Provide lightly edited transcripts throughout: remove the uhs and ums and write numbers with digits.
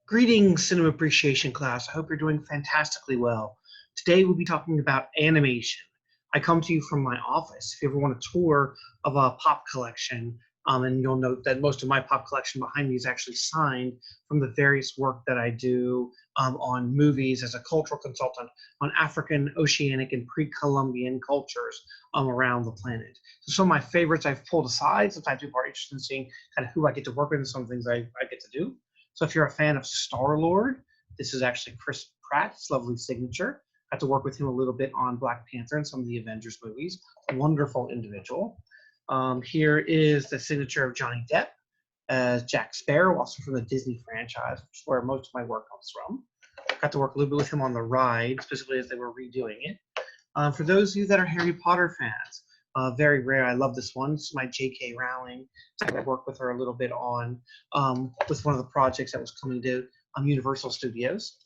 Greetings, Cinema Appreciation class. I hope you're doing fantastically well. Today we'll be talking about animation. I come to you from my office. If you ever want a tour of a pop collection, and you'll note that most of my pop collection behind me is actually signed from the various work that I do on movies as a cultural consultant on African, Oceanic, and pre-Columbian cultures around the planet. So some of my favorites I've pulled aside. Sometimes people are interested in seeing kind of who I get to work with and some things I get to do. So if you're a fan of Star-Lord, this is actually Chris Pratt's lovely signature. Got to work with him a little bit on Black Panther and some of the Avengers movies. Wonderful individual. Here is the signature of Johnny Depp as Jack Sparrow, also from the Disney franchise, which is where most of my work comes from. Got to work a little bit with him on the ride, specifically as they were redoing it. For those of you that are Harry Potter fans, very rare. I love this one. This is my J.K. Rowling. I worked with her a little bit on with one of the projects that was coming to Universal Studios.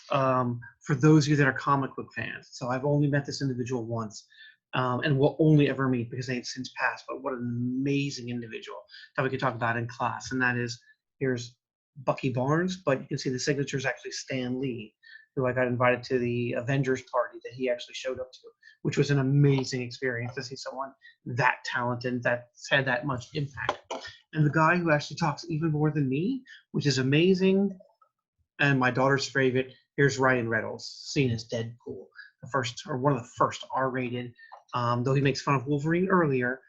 For those of you that are comic book fans, so I've only met this individual once, and will only ever meet because they had since passed. But what an amazing individual that we could talk about in class, and that is here's Bucky Barnes, but you can see the signature is actually Stan Lee, who I got invited to the Avengers party that he actually showed up to, which was an amazing experience to see someone that talented, that's had that much impact. And the guy who actually talks even more than me, which is amazing, and my daughter's favorite, here's Ryan Reynolds, seen as Deadpool, the first, or one of the first R-rated, though he makes fun of Wolverine earlier,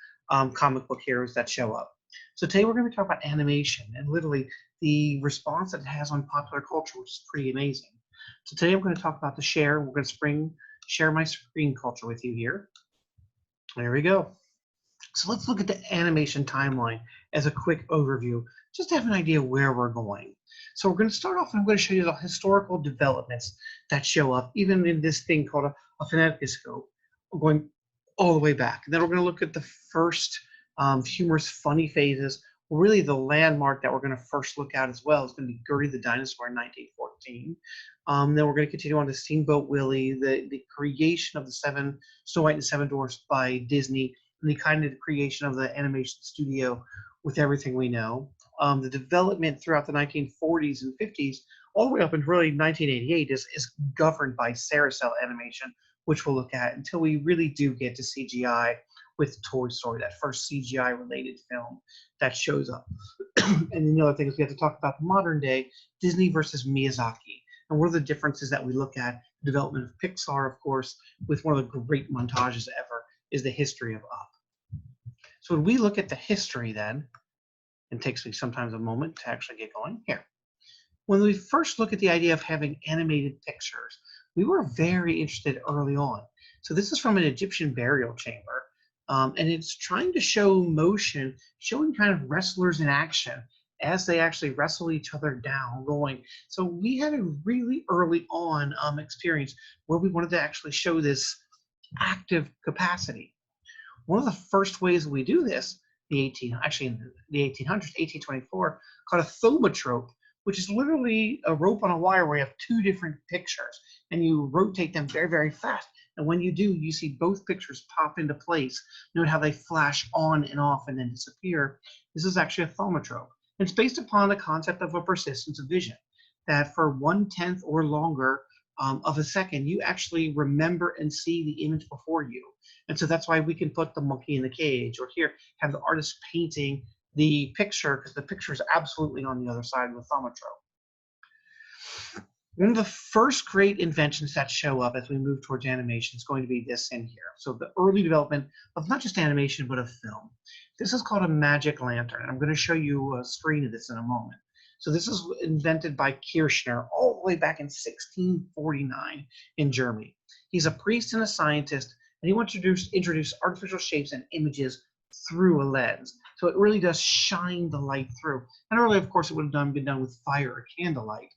comic book heroes that show up. So today we're going to talk about animation and literally the response that it has on popular culture, which is pretty amazing. So today I'm going to talk about the share. We're going to share my screen culture with you here. There we go. So let's look at the animation timeline as a quick overview, just to have an idea where we're going. So we're going to start off and I'm going to show you the historical developments that show up, even in this thing called a phoneticoscope, going all the way back. And then we're going to look at the first humorous, funny phases. Really, the landmark that we're going to first look at as well is going to be Gertie the Dinosaur in 1914. Then we're going to continue on to Steamboat Willie, the creation of the Snow White and the Seven Dwarfs by Disney, and the kind of creation of the animation studio with everything we know. The development throughout the 1940s and 50s, all the way up until really 1988, is governed by Carousel animation, which we'll look at until we really do get to CGI with Toy Story, that first CGI-related film that shows up. And then the other thing is we have to talk about the modern day Disney versus Miyazaki. And what are the differences that we look at? The development of Pixar, of course, with one of the great montages ever, is the history of Up. So when we look at the history then, and it takes me sometimes a moment to actually get going here. When we first look at the idea of having animated pictures, we were very interested early on. So this is from an Egyptian burial chamber, and it's trying to show motion, showing kind of wrestlers in action as they actually wrestle each other down, going. So we had a really early on experience where we wanted to actually show this active capacity. One of the first ways we do this, in the 1800s, 1824, called a thaumatrope, which is literally a rope on a wire where you have two different pictures, and you rotate them very, very fast. And when you do, you see both pictures pop into place. Note how they flash on and off and then disappear. This is actually a thaumatrope. It's based upon the concept of a persistence of vision, that for 1/10 or longer of a second, you actually remember and see the image before you. And so that's why we can put the monkey in the cage, or here have the artist painting the picture, because the picture is absolutely on the other side of the thaumatrope. One of the first great inventions that show up as we move towards animation is going to be this in here. So the early development of not just animation, but of film. This is called a magic lantern. I'm going to show you a screen of this in a moment. So this is invented by Kirchner all the way back in 1649 in Germany. He's a priest and a scientist, and he wants to introduce artificial shapes and images through a lens. So it really does shine the light through. And earlier, of course, it would have been done with fire or candlelight.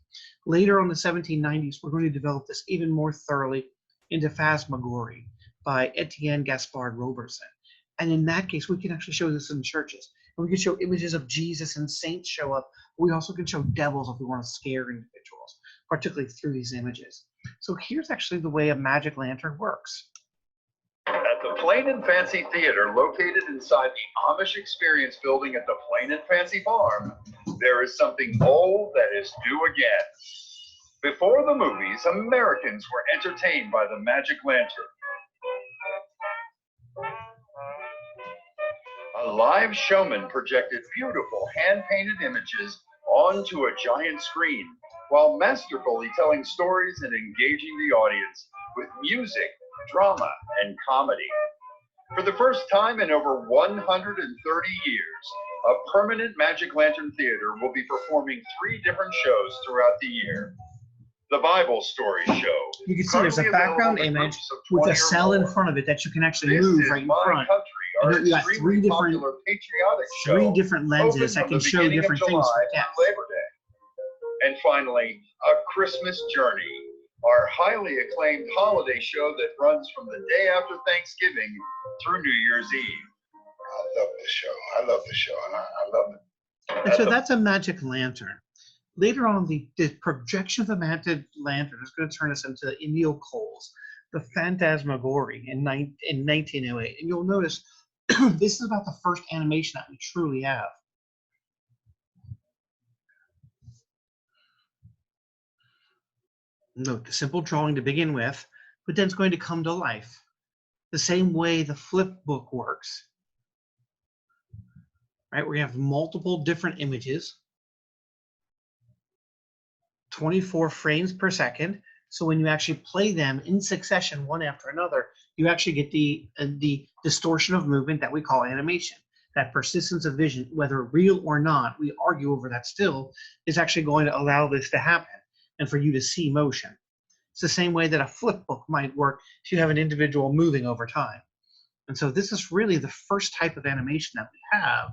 Later on in the 1790s, we're going to develop this even more thoroughly into phantasmagory by Etienne Gaspard Roberson. And in that case, we can actually show this in churches. And we can show images of Jesus and saints show up. We also can show devils if we want to scare individuals, particularly through these images. So here's actually the way a magic lantern works. A At the Plain and Fancy Theater, located inside the Amish Experience building at the Plain and Fancy Farm, there is something old that is due again. Before the movies, Americans were entertained by the magic lantern. A live showman projected beautiful hand-painted images onto a giant screen, while masterfully telling stories and engaging the audience with music, drama, and comedy. For the first time in over 130 years, a permanent Magic Lantern Theater will be performing 3 different shows throughout the year. The Bible Story Show. You can see there's a background image with a cell in front of it that you can actually move right in front. And then you got three different lenses that can show different things for guests. Labor Day. And finally, A Christmas Journey, our highly acclaimed holiday show that runs from the day after Thanksgiving through New Year's Eve. I love this show. I love this show, and I love it. And so that's a magic lantern. Later on, the projection of the magic lantern is going to turn us into Emil Cole's The Phantasmagorie in 1908. And you'll notice this is about the first animation that we truly have. Note the simple drawing to begin with, but then it's going to come to life. The same way the flip book works. Right, we have multiple different images, 24 frames per second. So when you actually play them in succession, one after another, you actually get the distortion of movement that we call animation. That persistence of vision, whether real or not, we argue over that still, is actually going to allow this to happen and for you to see motion. It's the same way that a flip book might work if you have an individual moving over time. And so this is really the first type of animation that we have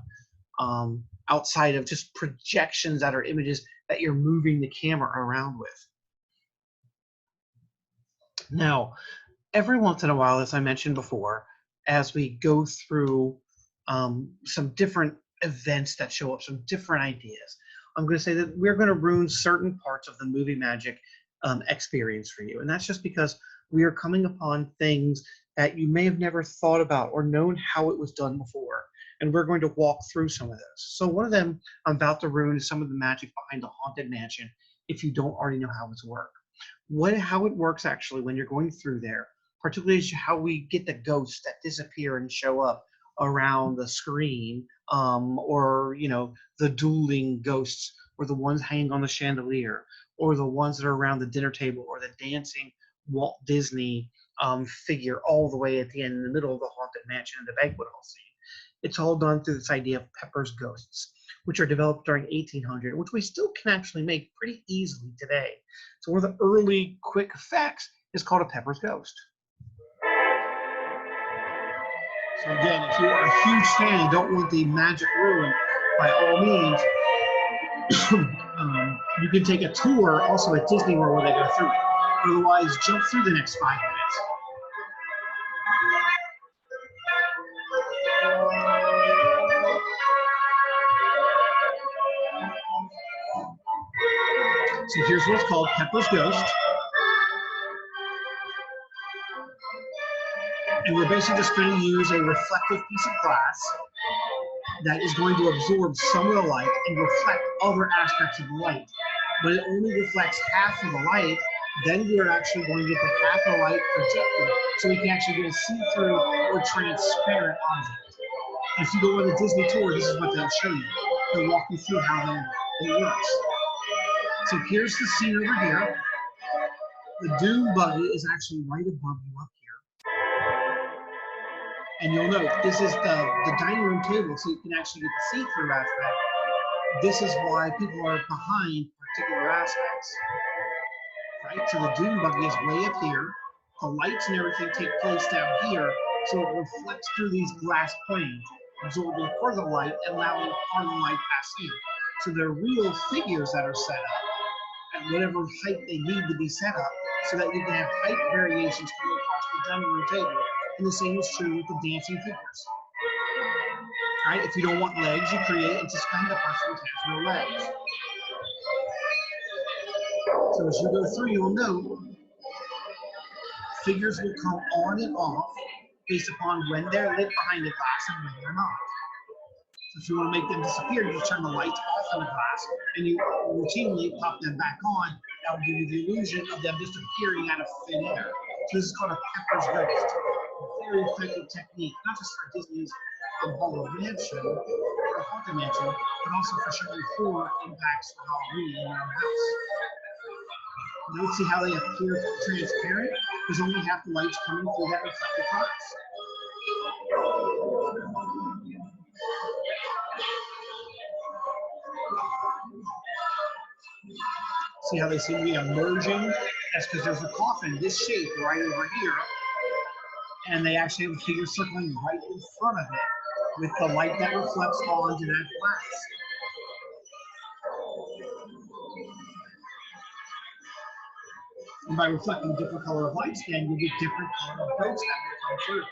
outside of just projections that are images that you're moving the camera around with. Now, every once in a while, as I mentioned before, as we go through some different events that show up, some different ideas, I'm going to say that we're going to ruin certain parts of the movie magic experience for you. And that's just because we are coming upon things that you may have never thought about or known how it was done before. And we're going to walk through some of those. So one of them I'm about to ruin is some of the magic behind the Haunted Mansion if you don't already know how it's work. How it works actually when you're going through there, particularly is how we get the ghosts that disappear and show up around the screen, or the dueling ghosts, or the ones hanging on the chandelier, or the ones that are around the dinner table, or the dancing Walt Disney figure all the way at the end in the middle of the Haunted Mansion in the banquet hall scene. It's all done through this idea of Pepper's Ghosts, which are developed during 1800, which we still can actually make pretty easily today. So one of the early quick effects is called a Pepper's Ghost. So again, if you're a huge fan and don't want the magic ruined, by all means, you can take a tour also at Disney World where they go through it. Otherwise, jump through the next 5 minutes. So here's what's called Pepper's Ghost. And we're basically just going to use a reflective piece of glass that is going to absorb some of the light and reflect other aspects of the light. But it only reflects half of the light, then we're actually going to get the half of the light projected so we can actually get a see-through or transparent object. And if you go on the Disney tour, this is what they'll show you. They'll walk you through how it works. So here's the scene over here. The Doom buggy is actually right above you up here. And you'll note this is the dining room table, so you can actually get the see-through aspect. This is why people are behind particular aspects. Right? So the Doom buggy is way up here. The lights and everything take place down here, so it reflects through these glass planes, absorbing part of the light and allowing part of the light pass in. So they're real figures that are set up at whatever height they need to be set up, so that you can have height variations coming across the dining room table. And the same is true with the dancing figures. Right? If you don't want legs, you create and suspend a person who has no legs. So as you go through, you'll note figures will come on and off based upon when they're lit behind the glass and when they're not. So if you want to make them disappear, you just turn the lights off in the glass and you routinely pop them back on. That will give you the illusion of them just appearing out of thin air. So this is called a Pepper's Ghost. A very effective technique, not just for Disney's Haunted Mansion, or Haunted Mansion, but also for showing horror impacts for Halloween in your own house. Note, see how they appear transparent? There's only half the lights coming through that reflective glass. See how they seem to be emerging? That's because there's a coffin this shape right over here, and they actually have a figure circling right in front of it with the light that reflects onto that glass. And by reflecting different color of lights, then you get different color of ghosts that will come through.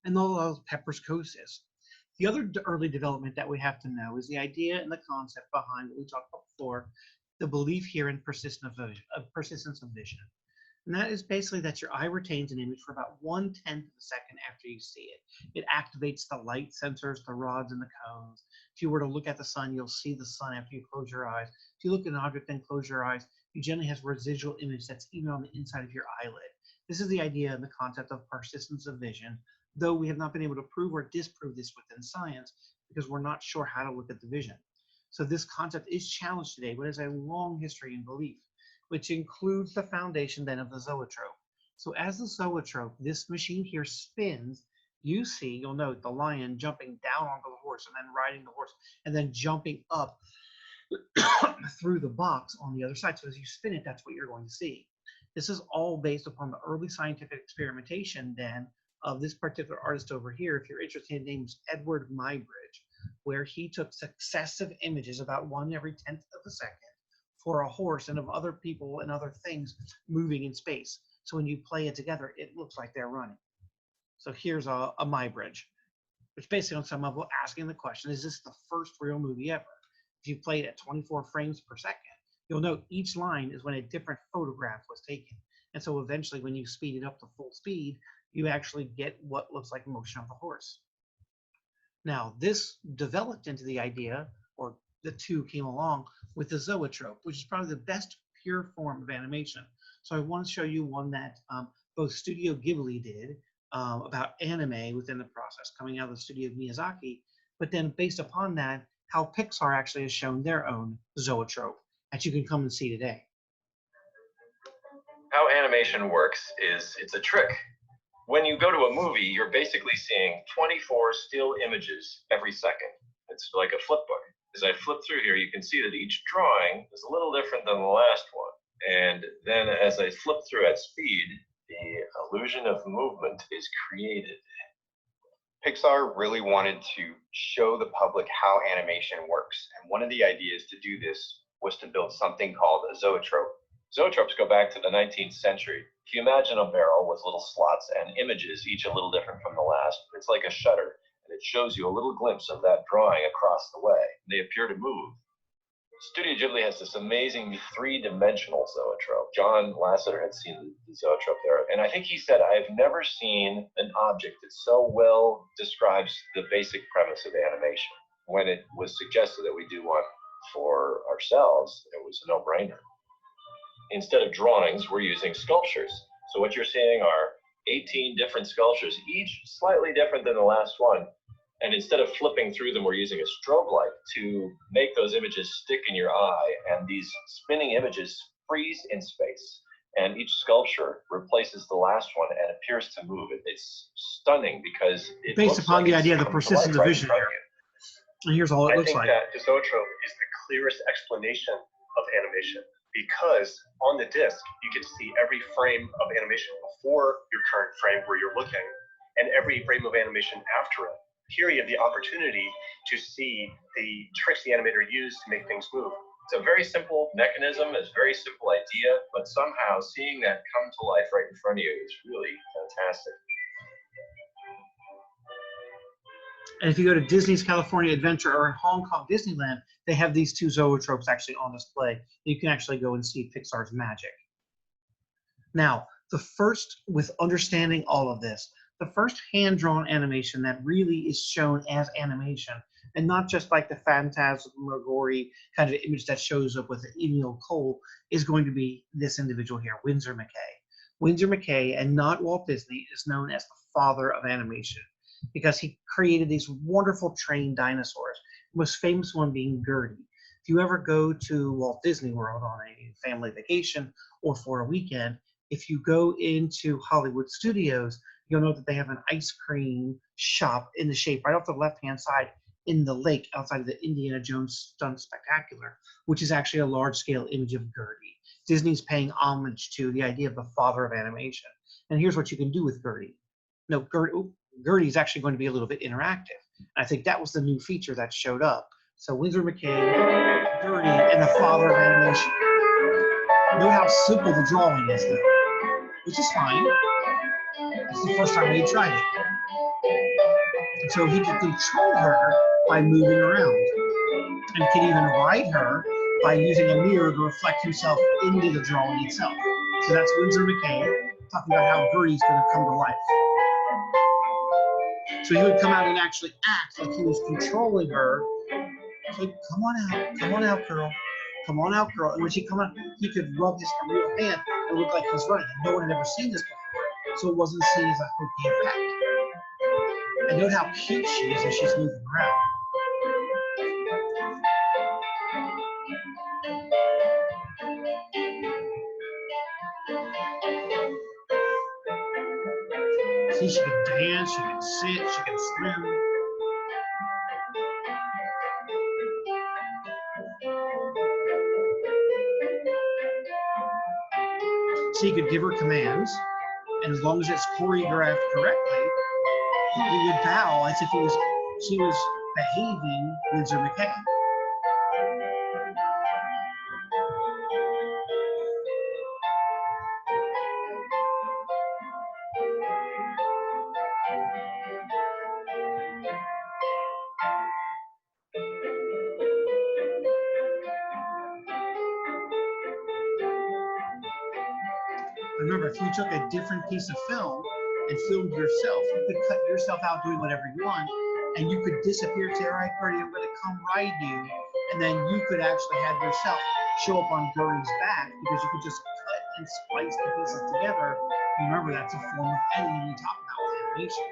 And all those Pepper's Ghost is. The other early development that we have to know is the idea and the concept behind what we talked about before, the belief here in persistence of vision. And that is basically that your eye retains an image for about 1/10 of a second after you see it. It activates the light sensors, the rods and the cones. If you were to look at the sun, you'll see the sun after you close your eyes. If you look at an object and close your eyes, you generally have residual image that's even on the inside of your eyelid. This is the idea and the concept of persistence of vision, though we have not been able to prove or disprove this within science because we're not sure how to look at the vision. So this concept is challenged today, but has a long history in belief, which includes the foundation then of the zoetrope. So as the zoetrope, this machine here spins, you'll note the lion jumping down onto the horse and then riding the horse and then jumping up through the box on the other side. So as you spin it, that's what you're going to see. This is all based upon the early scientific experimentation then of this particular artist over here. If you're interested, his name is Edward Muybridge, where he took successive images about 1 every 10th of a second for a horse and of other people and other things moving in space. So when you play it together, it looks like they're running. So here's a Muybridge, which basically on some level asking the question, is this the first real movie ever? If you play it at 24 frames per second, you'll note each line is when a different photograph was taken. And so eventually when you speed it up to full speed, you actually get what looks like motion of the horse. Now this developed into the idea, or the two came along with the zoetrope, which is probably the best pure form of animation. So I want to show you one that both Studio Ghibli did about anime within the process coming out of the studio of Miyazaki, but then based upon that, how Pixar actually has shown their own zoetrope that you can come and see today. How animation works is it's a trick. When you go to a movie, you're basically seeing 24 still images every second. It's like a flip book. As I flip through here, you can see that each drawing is a little different than the last one. And then as I flip through at speed, the illusion of movement is created. Pixar really wanted to show the public how animation works. And one of the ideas to do this was to build something called a zoetrope. Zoetropes go back to the 19th century. If you imagine a barrel with little slots and images, each a little different from the last, it's like a shutter, and it shows you a little glimpse of that drawing across the way. They appear to move. Studio Ghibli has this amazing three-dimensional zoetrope. John Lasseter had seen the zoetrope there, and I think he said, I've never seen an object that so well describes the basic premise of animation. When it was suggested that we do one for ourselves, it was a no-brainer. Instead of drawings, we're using sculptures. So what you're seeing are 18 different sculptures, each slightly different than the last one. And instead of flipping through them, we're using a strobe light to make those images stick in your eye. And these spinning images freeze in space. And each sculpture replaces the last one and appears to move. It's stunning because it based upon the idea of the persistence of vision here. And here's all it looks like. I think that the zoetrope is the clearest explanation of animation, because on the disc, you get to see every frame of animation before your current frame where you're looking, and every frame of animation after it. Here you have the opportunity to see the tricks the animator used to make things move. It's a very simple mechanism, it's a very simple idea, but somehow seeing that come to life right in front of you is really fantastic. And if you go to Disney's California Adventure or in Hong Kong Disneyland, they have these two zoetropes actually on display. You can actually go and see Pixar's magic. Now, with understanding all of this, the first hand-drawn animation that really is shown as animation, and not just like the phantasmagory kind of image that shows up with Emil Cole, is going to be this individual here, Winsor McCay. Winsor McCay, and not Walt Disney, is known as the father of animation because he created these wonderful trained dinosaurs. The most famous one being Gertie. If you ever go to Walt Disney World on a family vacation or for a weekend, if you go into Hollywood Studios, you'll know that they have an ice cream shop in the shape right off the left-hand side in the lake outside of the Indiana Jones Stunt Spectacular, which is actually a large-scale image of Gertie. Disney's paying homage to the idea of the father of animation. And here's what you can do with Gertie. No, Gertie is actually going to be a little bit interactive. And I think that was the new feature that showed up. So Winsor McCay, Gertie, and the father of animation. Note how simple the drawing is, though, which is fine. It's the first time he tried it. And so he can control her by moving around. And can even ride her by using a mirror to reflect himself into the drawing itself. So that's Winsor McCay talking about how Gertie's going to come to life. So he would come out and actually act like he was controlling her. So come on out, girl. Come on out, girl. And when she come out, he could rub his real hand and look like he's running. No one had ever seen this before, so it wasn't seen as a hokey effect. And note how cute she is as she's moving around. See, she can dance, she can sit, she can swim. So you could give her commands, and as long as it's choreographed correctly, he would bow as if she was behaving Winsor McCay. Remember, if you took a different piece of film and filmed yourself, you could cut yourself out doing whatever you want, and you could disappear, say, all right, Gertie, I'm going to come ride you, and then you could actually have yourself show up on Gertie's back because you could just cut and splice the pieces together. Remember, that's a form of editing we talk about with animation.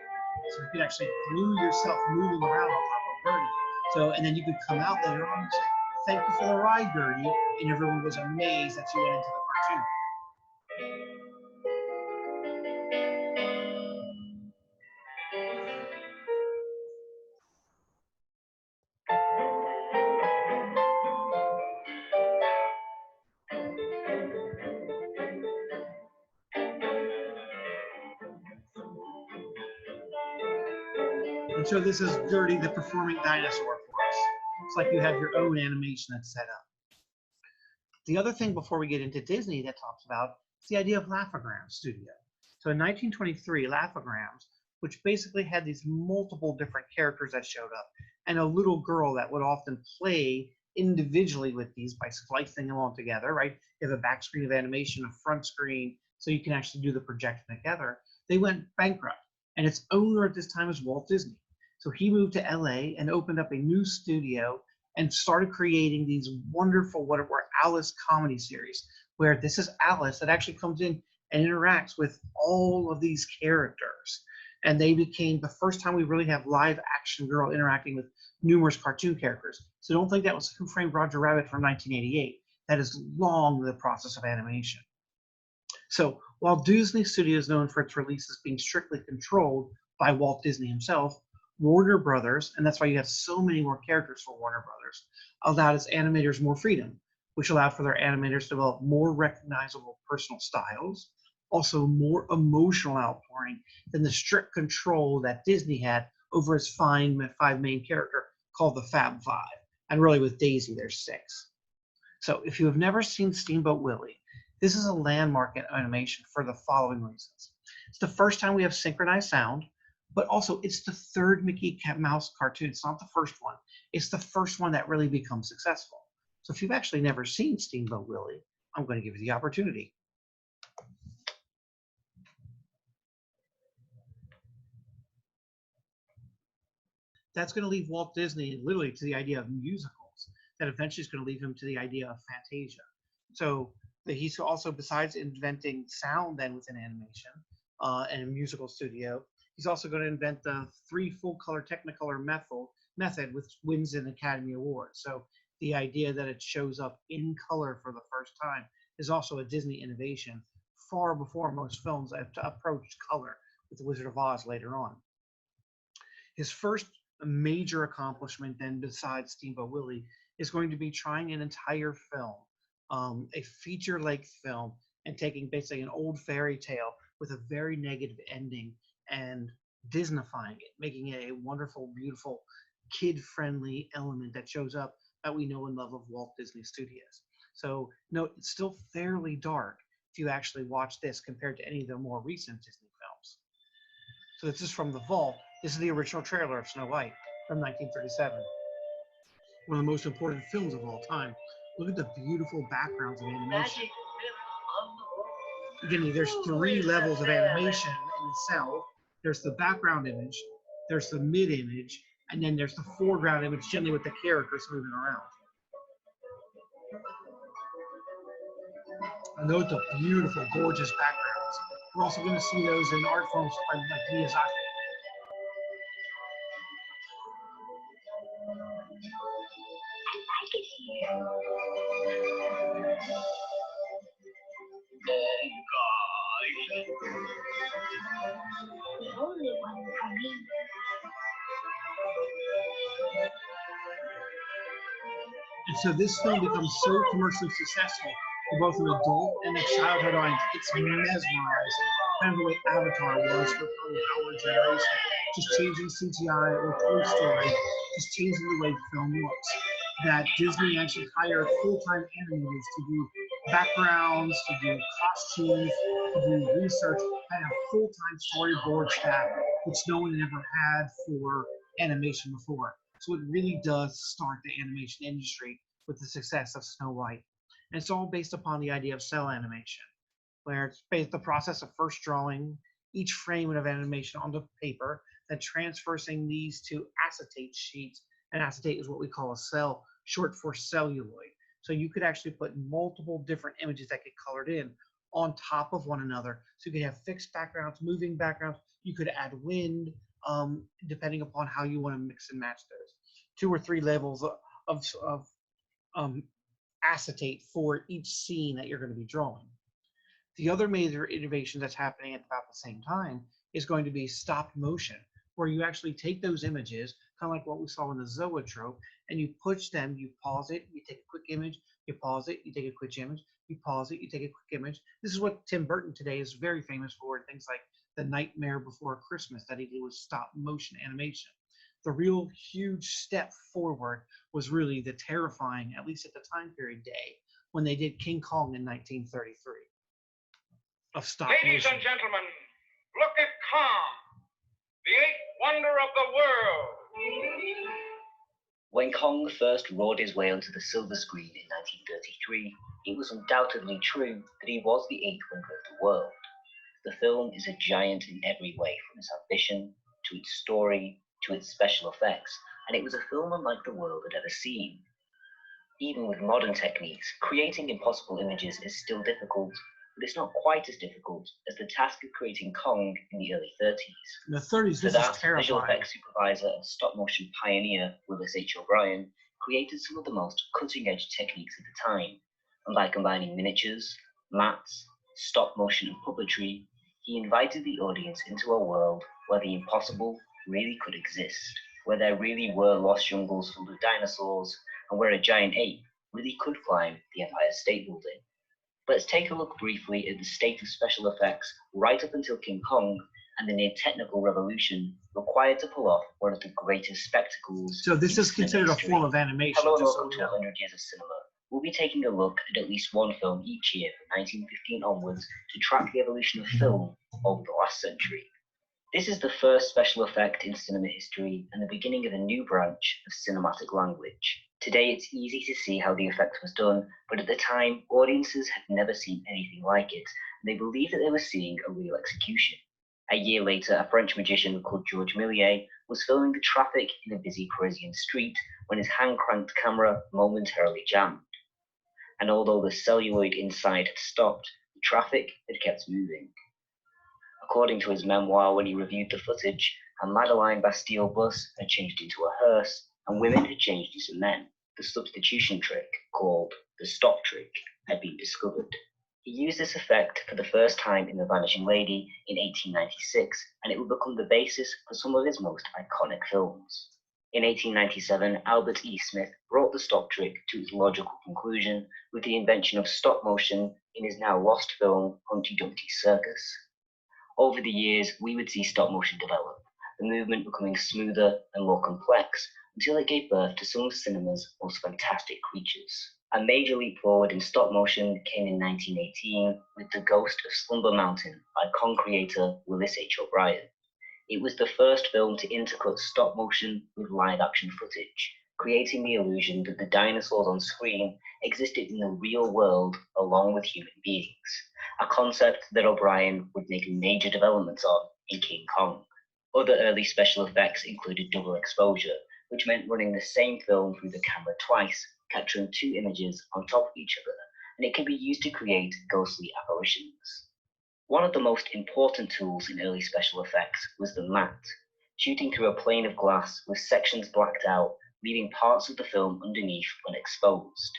So you could actually glue yourself moving around on top of Gertie. So, and then you could come out later on and say, thank you for the ride, Gertie, and everyone was amazed that you went into the cartoon. And so this is Gertie, the performing dinosaur for us. It's like you have your own animation that's set up. The other thing before we get into Disney that talks about is the idea of Laugh-O-Gram Studio. So in 1923, Laugh-O-Grams, which basically had these multiple different characters that showed up, and a little girl that would often play individually with these by splicing them all together, right? You have a back screen of animation, a front screen, so you can actually do the projection together. They went bankrupt, and its owner at this time was Walt Disney. So he moved to LA and opened up a new studio and started creating these wonderful, what were Alice comedy series, where this is Alice that actually comes in and interacts with all of these characters. And they became the first time we really have live action girl interacting with numerous cartoon characters. So don't think that was Who Framed Roger Rabbit from 1988. That is long the process of animation. So while Disney Studio is known for its releases being strictly controlled by Walt Disney himself, Warner Brothers, and that's why you have so many more characters for Warner Brothers, allowed its animators more freedom, which allowed for their animators to develop more recognizable personal styles, also more emotional outpouring than the strict control that Disney had over its five main character called the Fab Five. And really with Daisy, there's 6. So if you have never seen Steamboat Willie, this is a landmark in animation for the following reasons. It's the first time we have synchronized sound. But also, it's the third Mickey Mouse cartoon. It's not the first one. It's the first one that really becomes successful. So if you've actually never seen Steamboat Willie, I'm going to give you the opportunity. That's going to leave Walt Disney literally to the idea of musicals. That eventually is going to leave him to the idea of Fantasia. So he's also, besides inventing sound then within animation and a musical studio, he's also going to invent the 3 full-color Technicolor method, which wins an Academy Award. So the idea that it shows up in color for the first time is also a Disney innovation, far before most films have approached color with The Wizard of Oz later on. His first major accomplishment then, besides Steamboat Willie, is going to be trying an entire film, a feature-length film, and taking basically an old fairy tale with a very negative ending and Disneyfying it, making it a wonderful, beautiful, kid-friendly element that shows up that we know and love of Walt Disney Studios. So, no, it's still fairly dark if you actually watch this compared to any of the more recent Disney films. So this is from The Vault. This is the original trailer of Snow White from 1937. One of the most important films of all time. Look at the beautiful backgrounds of animation. Again, there's 3 levels of animation in the cell. There's the background image, there's the mid image, and then there's the foreground image, generally with the characters moving around. And those are beautiful, gorgeous backgrounds. We're also going to see those in art forms by Miyazaki. Only one for me. And so this film becomes so commercially successful for both an adult and a childhood audience. It's mesmerizing, kind of the way Avatar was for probably our generation. Just changing CGI or Toy Story, just changing the way film looks. That Disney actually hired full-time animators to do backgrounds, to do costumes, to do research, and a full-time storyboard staff, which no one ever had for animation before. So it really does start the animation industry with the success of Snow White. And it's all based upon the idea of cell animation, where it's based the process of first drawing each frame of animation onto paper, then transferring these to acetate sheets. And acetate is what we call a cell, short for celluloid. So you could actually put multiple different images that get colored in on top of one another. So you could have fixed backgrounds, moving backgrounds. You could add wind, depending upon how you want to mix and match those. 2 or 3 levels of acetate for each scene that you're going to be drawing. The other major innovation that's happening at about the same time is going to be stop motion, where you actually take those images, kind of like what we saw in the Zoetrope, and you push them, you pause it, you take a quick image, you pause it, you take a quick image, you pause it, you take a quick image. This is what Tim Burton today is very famous for, things like The Nightmare Before Christmas that he did with stop motion animation. The real huge step forward was really the terrifying, at least at the time period, day when they did King Kong in 1933 of stop motion. Ladies and gentlemen, look at Kong, the 8th wonder of the world. When Kong first roared his way onto the silver screen in 1933, it was undoubtedly true that he was the 8th wonder of the world. The film is a giant in every way, from its ambition, to its story, to its special effects, and it was a film unlike the world had ever seen. Even with modern techniques, creating impossible images is still difficult, but it's not quite as difficult as the task of creating Kong in the early 30s. In the 30s, For this that, is terrifying. visual effects supervisor and stop-motion pioneer Willis H. O'Brien created some of the most cutting-edge techniques at the time, and by combining miniatures, mats, stop-motion and puppetry, he invited the audience into a world where the impossible really could exist, where there really were lost jungles full of dinosaurs, and where a giant ape really could climb the Empire State Building. Let's take a look briefly at the state of special effects right up until King Kong and the near-technical revolution required to pull off one of the greatest spectacles. So this is considered a form of animation. Hello and just so welcome we to know. 100 Years of Cinema. We'll be taking a look at least one film each year from 1915 onwards to track the evolution of film over the last century. This is the first special effect in cinema history and the beginning of a new branch of cinematic language. Today it's easy to see how the effect was done, but at the time audiences had never seen anything like it, and they believed that they were seeing a real execution. A year later, a French magician called Georges Méliès was filming the traffic in a busy Parisian street when his hand-cranked camera momentarily jammed. And although the celluloid inside had stopped, the traffic had kept moving. According to his memoir, when he reviewed the footage, a Madeleine Bastille bus had changed into a hearse, and women had changed into men. The substitution trick, called the stop trick, had been discovered. He used this effect for the first time in The Vanishing Lady in 1896, and it would become the basis for some of his most iconic films. In 1897, Albert E. Smith brought the stop trick to its logical conclusion with the invention of stop motion in his now lost film Humpty Dumpty's Circus. Over the years, we would see stop motion develop, the movement becoming smoother and more complex until it gave birth to some of cinema's most fantastic creatures. A major leap forward in stop motion came in 1918 with The Ghost of Slumber Mountain by Kong creator Willis H. O'Brien. It was the first film to intercut stop motion with live action footage, creating the illusion that the dinosaurs on screen existed in the real world along with human beings, a concept that O'Brien would make major developments on in King Kong. Other early special effects included double exposure, which meant running the same film through the camera twice, capturing two images on top of each other, and it could be used to create ghostly apparitions. One of the most important tools in early special effects was the matte, shooting through a plane of glass with sections blacked out, leaving parts of the film underneath unexposed.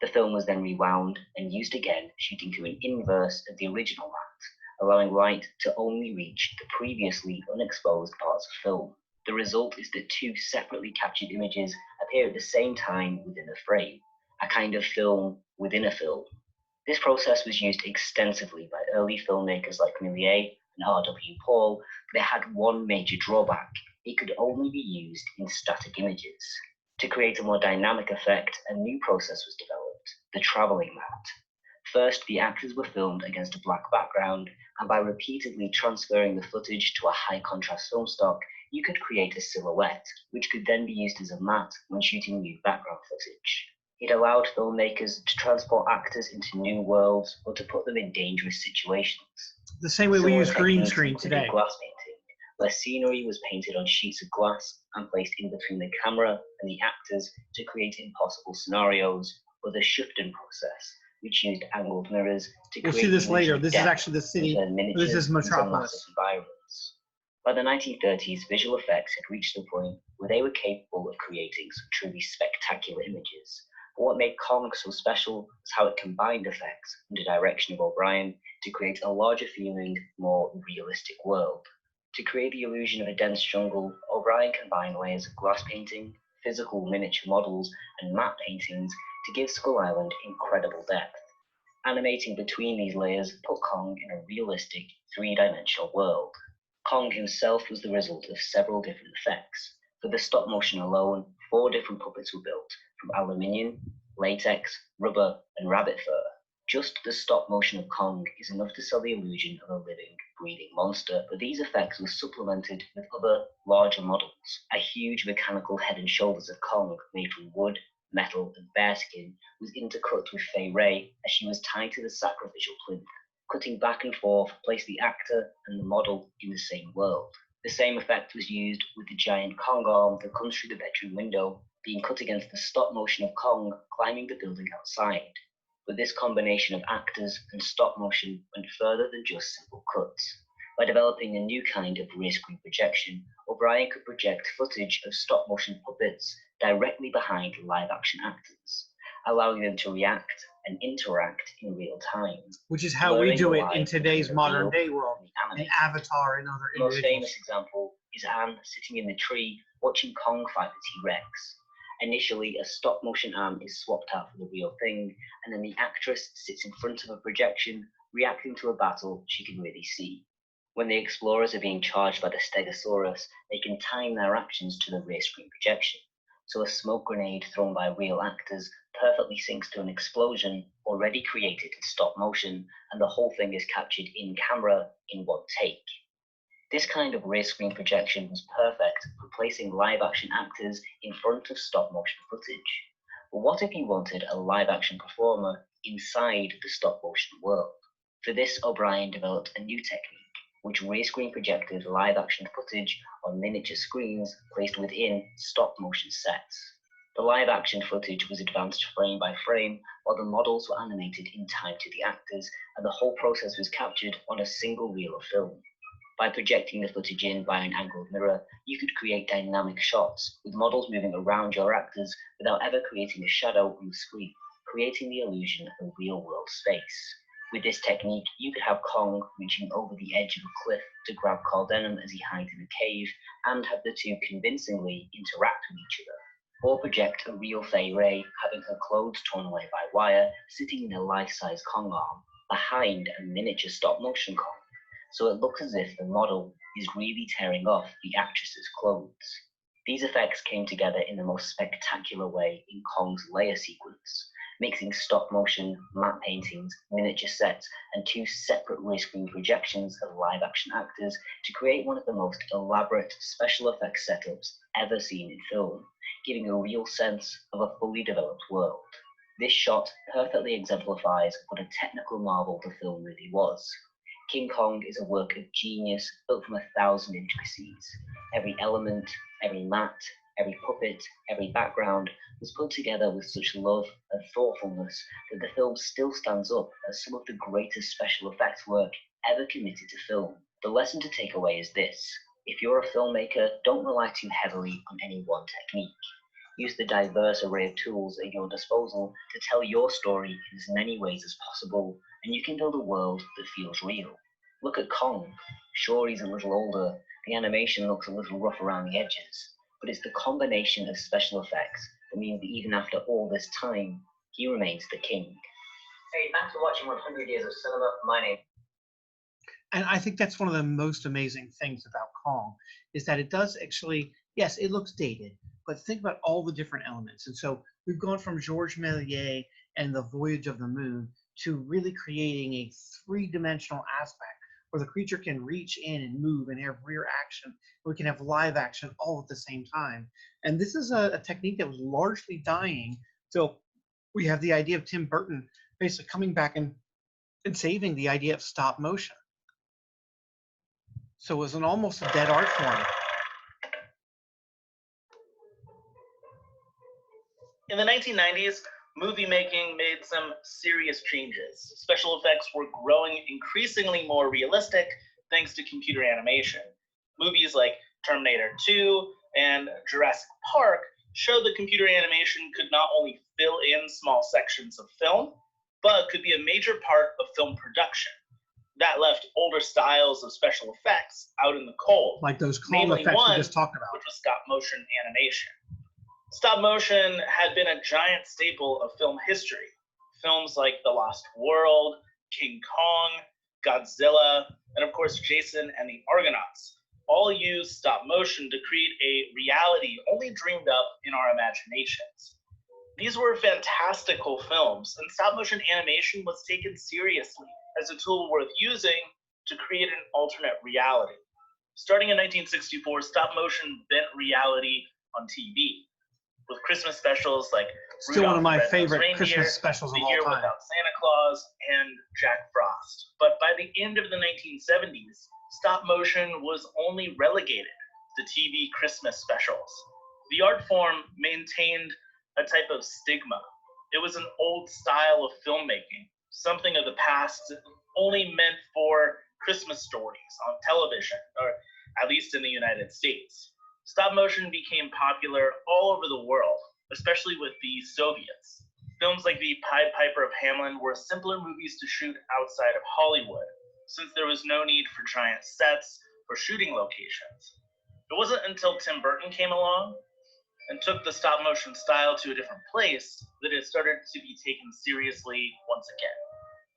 The film was then rewound and used again, shooting through an inverse of the original matte, allowing light to only reach the previously unexposed parts of film. The result is that two separately captured images appear at the same time within the frame, a kind of film within a film. This process was used extensively by early filmmakers like Méliès and R.W. Paul, but it had one major drawback: it could only be used in static images. To create a more dynamic effect, a new process was developed, the traveling matte. First, the actors were filmed against a black background, and by repeatedly transferring the footage to a high-contrast film stock, you could create a silhouette, which could then be used as a matte when shooting new background footage. It allowed filmmakers to transport actors into new worlds or to put them in dangerous situations. The same way we use green screen today. Glass painting, where scenery was painted on sheets of glass and placed in between the camera and the actors to create impossible scenarios, or the Schuften process, which used angled mirrors to create. We'll see this later. This is actually the city. This is Metropolis. Environments. By the 1930s, visual effects had reached the point where they were capable of creating some truly spectacular images. But what made Kong so special was how it combined effects under direction of O'Brien to create a larger feeling, more realistic world. To create the illusion of a dense jungle, O'Brien combined layers of glass painting, physical miniature models, and matte paintings to give Skull Island incredible depth. Animating between these layers put Kong in a realistic, three-dimensional world. Kong himself was the result of several different effects. For the stop motion alone, 4 different puppets were built, from aluminium, latex, rubber, and rabbit fur. Just the stop motion of Kong is enough to sell the illusion of a living, breathing monster, but these effects were supplemented with other, larger models. A huge mechanical head and shoulders of Kong, made from wood, metal, and bearskin, was intercut with Fay Wray as she was tied to the sacrificial plinth. Cutting back and forth placed the actor and the model in the same world. The same effect was used with the giant Kong arm that comes through the bedroom window, being cut against the stop motion of Kong climbing the building outside. But this combination of actors and stop motion went further than just simple cuts. By developing a new kind of rear screen projection, O'Brien could project footage of stop motion puppets directly behind live action actors, allowing them to react and interact in real time. Which is how we do it in today's modern day world, in Avatar and other individuals. The most individuals. famous example is Anne sitting in the tree watching Kong fight the T-Rex. Initially, a stop motion Anne is swapped out for the real thing, and then the actress sits in front of a projection, reacting to a battle she can really see. When the explorers are being charged by the Stegosaurus, they can time their actions to the rear screen projection. So a smoke grenade thrown by real actors perfectly syncs to an explosion already created in stop motion, and the whole thing is captured in camera in one take. This kind of rear screen projection was perfect for placing live-action actors in front of stop-motion footage. But what if you wanted a live-action performer inside the stop-motion world? For this, O'Brien developed a new technique, which rear screen projected live-action footage on miniature screens placed within stop-motion sets. The live-action footage was advanced frame by frame, while the models were animated in time to the actors, and the whole process was captured on a single reel of film. By projecting the footage in by an angled mirror, you could create dynamic shots, with models moving around your actors without ever creating a shadow on the screen, creating the illusion of a real-world space. With this technique, you could have Kong reaching over the edge of a cliff to grab Carl Denham as he hides in a cave, and have the two convincingly interact with each other. Or project a real Fay Ray having her clothes torn away by wire, sitting in a life-size Kong arm, behind a miniature stop-motion Kong, so it looks as if the model is really tearing off the actress's clothes. These effects came together in the most spectacular way in Kong's layer sequence, mixing stop-motion, matte paintings, miniature sets, and two separate rear screen projections of live-action actors to create one of the most elaborate special effects setups ever seen in film, giving a real sense of a fully developed world. This shot perfectly exemplifies what a technical marvel the film really was. King Kong is a work of genius built from 1,000 intricacies. Every element, every matte, every puppet, every background was put together with such love and thoughtfulness that the film still stands up as some of the greatest special effects work ever committed to film. The lesson to take away is this: if you're a filmmaker, don't rely too heavily on any one technique. Use the diverse array of tools at your disposal to tell your story in as many ways as possible, and you can build a world that feels real. Look at Kong. Sure, he's a little older, the animation looks a little rough around the edges, but it's the combination of special effects that means that even after all this time, he remains the king. Hey, thanks for watching 100 Years of Cinema. My name. And I think that's one of the most amazing things about Kong, is that it does actually, yes, it looks dated, but think about all the different elements. And so we've gone from Georges Méliès and the Voyage of the Moon to really creating a three-dimensional aspect where the creature can reach in and move and have rear action. We can have live action all at the same time. And this is a technique that was largely dying. So we have the idea of Tim Burton basically coming back and saving the idea of stop motion. So it was an almost a dead art form. In the 1990s, movie making made some serious changes. Special effects were growing increasingly more realistic thanks to computer animation. Movies like Terminator 2 and Jurassic Park showed that computer animation could not only fill in small sections of film, but could be a major part of film production. That left older styles of special effects out in the cold. Like those clone effects we just talked about. Which was stop motion animation. Stop motion had been a giant staple of film history. Films like The Lost World, King Kong, Godzilla, and of course Jason and the Argonauts all used stop motion to create a reality only dreamed up in our imaginations. These were fantastical films, and stop motion animation was taken seriously as a tool worth using to create an alternate reality. Starting in 1964, stop motion bent reality on TV, with Christmas specials like still one of my favorite Reindeer, Christmas specials of The all Year time. Without Santa Claus, and Jack Frost. But by the end of the 1970s, stop motion was only relegated to TV Christmas specials. The art form maintained a type of stigma. It was an old style of filmmaking, something of the past, only meant for Christmas stories on television, or at least in the United States. Stop motion became popular all over the world, especially with the Soviets. Films like The Pied Piper of Hamelin were simpler movies to shoot outside of Hollywood, since there was no need for giant sets or shooting locations. It wasn't until Tim Burton came along and took the stop motion style to a different place that it started to be taken seriously once again.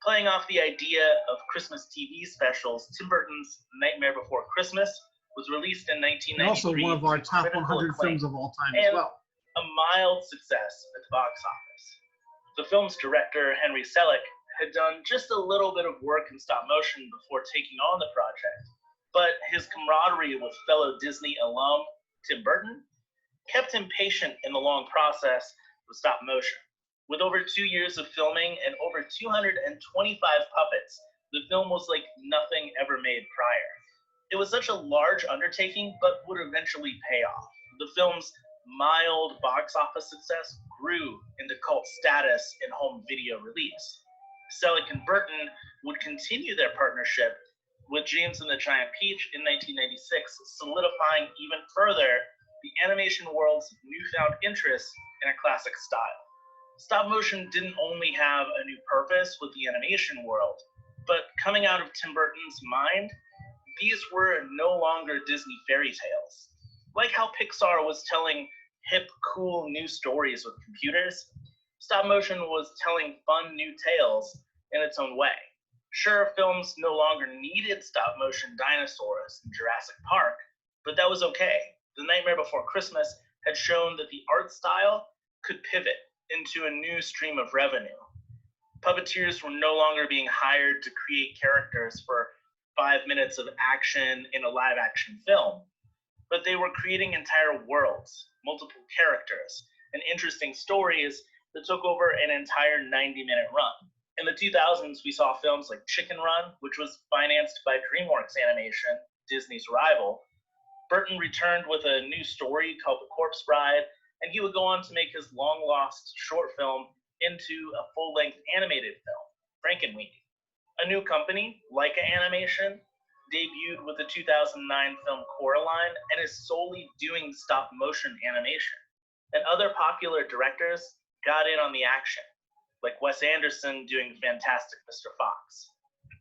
Playing off the idea of Christmas TV specials, Tim Burton's Nightmare Before Christmas was released in 1993. And also one of our top 100 films of all time as well. A mild success at the box office. The film's director, Henry Selick, had done just a little bit of work in stop motion before taking on the project, but his camaraderie with fellow Disney alum Tim Burton kept him patient in the long process of stop motion. With over 2 years of filming and over 225 puppets, the film was like nothing ever made prior. It was such a large undertaking, but would eventually pay off. The film's mild box office success grew into cult status in home video release. Selick and Burton would continue their partnership with James and the Giant Peach in 1996, solidifying even further the animation world's newfound interest in a classic style. Stop motion didn't only have a new purpose with the animation world, but coming out of Tim Burton's mind, these were no longer Disney fairy tales. Like how Pixar was telling hip, cool new stories with computers, stop motion was telling fun new tales in its own way. Sure, films no longer needed stop motion dinosaurs in Jurassic Park, but that was okay. The Nightmare Before Christmas had shown that the art style could pivot into a new stream of revenue. Puppeteers were no longer being hired to create characters for 5 minutes of action in a live action film, but they were creating entire worlds, multiple characters, and interesting stories that took over an entire 90-minute run. In the 2000s, we saw films like Chicken Run, which was financed by DreamWorks Animation, Disney's rival. Burton returned with a new story called The Corpse Bride, and he would go on to make his long-lost short film into a full-length animated film, Frankenweenie. A new company, Leica Animation, debuted with the 2009 film Coraline and is solely doing stop-motion animation. And other popular directors got in on the action, like Wes Anderson doing Fantastic Mr. Fox.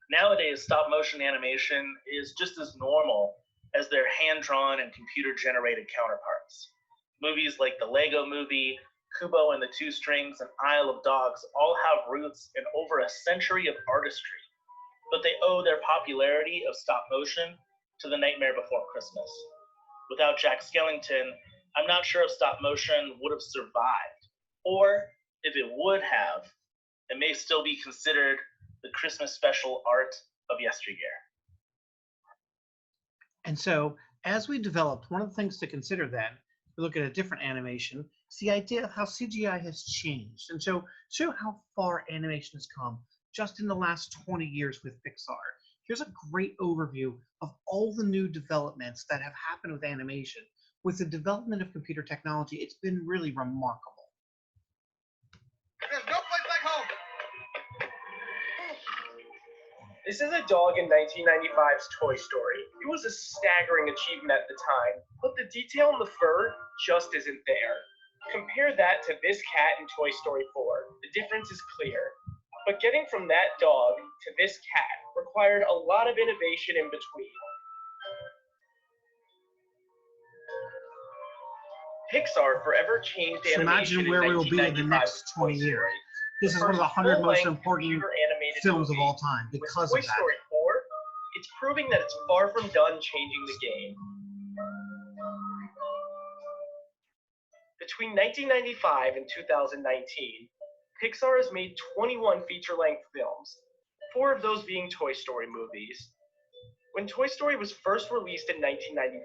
Nowadays, stop-motion animation is just as normal as their hand-drawn and computer-generated counterparts. Movies like the Lego Movie, Kubo and the Two Strings, and Isle of Dogs all have roots in over a century of artistry, but they owe their popularity of stop motion to The Nightmare Before Christmas. Without Jack Skellington, I'm not sure if stop motion would have survived, or if it would have, it may still be considered the Christmas special art of yesteryear. And so, as we developed, one of the things to consider then, we look at a different animation, is the idea of how CGI has changed. And so, show how far animation has come just in the last 20 years with Pixar. Here's a great overview of all the new developments that have happened with animation. With the development of computer technology, it's been really remarkable. There's no place like home. This is a dog in 1995's Toy Story. It was a staggering achievement at the time, but the detail in the fur just isn't there. Compare that to this cat in Toy Story 4. The difference is clear. But getting from that dog to this cat required a lot of innovation in between. Pixar forever changed So animation imagine where in we will be in the 1995's next 20 Toy years. Story. This is one of the 100 most important films of all time With because Toy of that. Story 4, it's proving that it's far from done changing the game. Between 1995 and 2019, Pixar has made 21 feature-length films, 4 of those being Toy Story movies. When Toy Story was first released in 1995,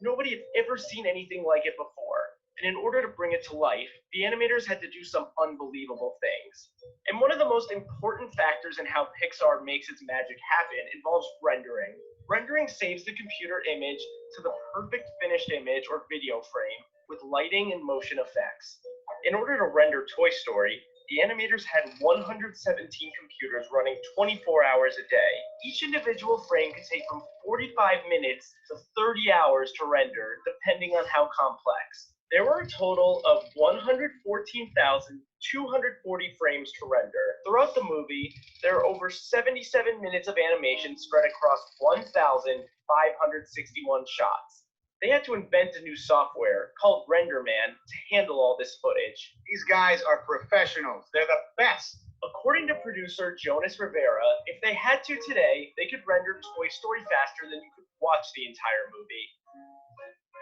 nobody had ever seen anything like it before, and in order to bring it to life, the animators had to do some unbelievable things. And one of the most important factors in how Pixar makes its magic happen involves rendering. Rendering saves the computer image to the perfect finished image or video frame with lighting and motion effects. In order to render Toy Story, the animators had 117 computers running 24 hours a day. Each individual frame could take from 45 minutes to 30 hours to render, depending on how complex. There were a total of 114,240 frames to render. Throughout the movie, there are over 77 minutes of animation spread across 1,561 shots. They had to invent a new software called RenderMan to handle all this footage. These guys are professionals. They're the best. According to producer Jonas Rivera, if they had to today, they could render Toy Story faster than you could watch the entire movie.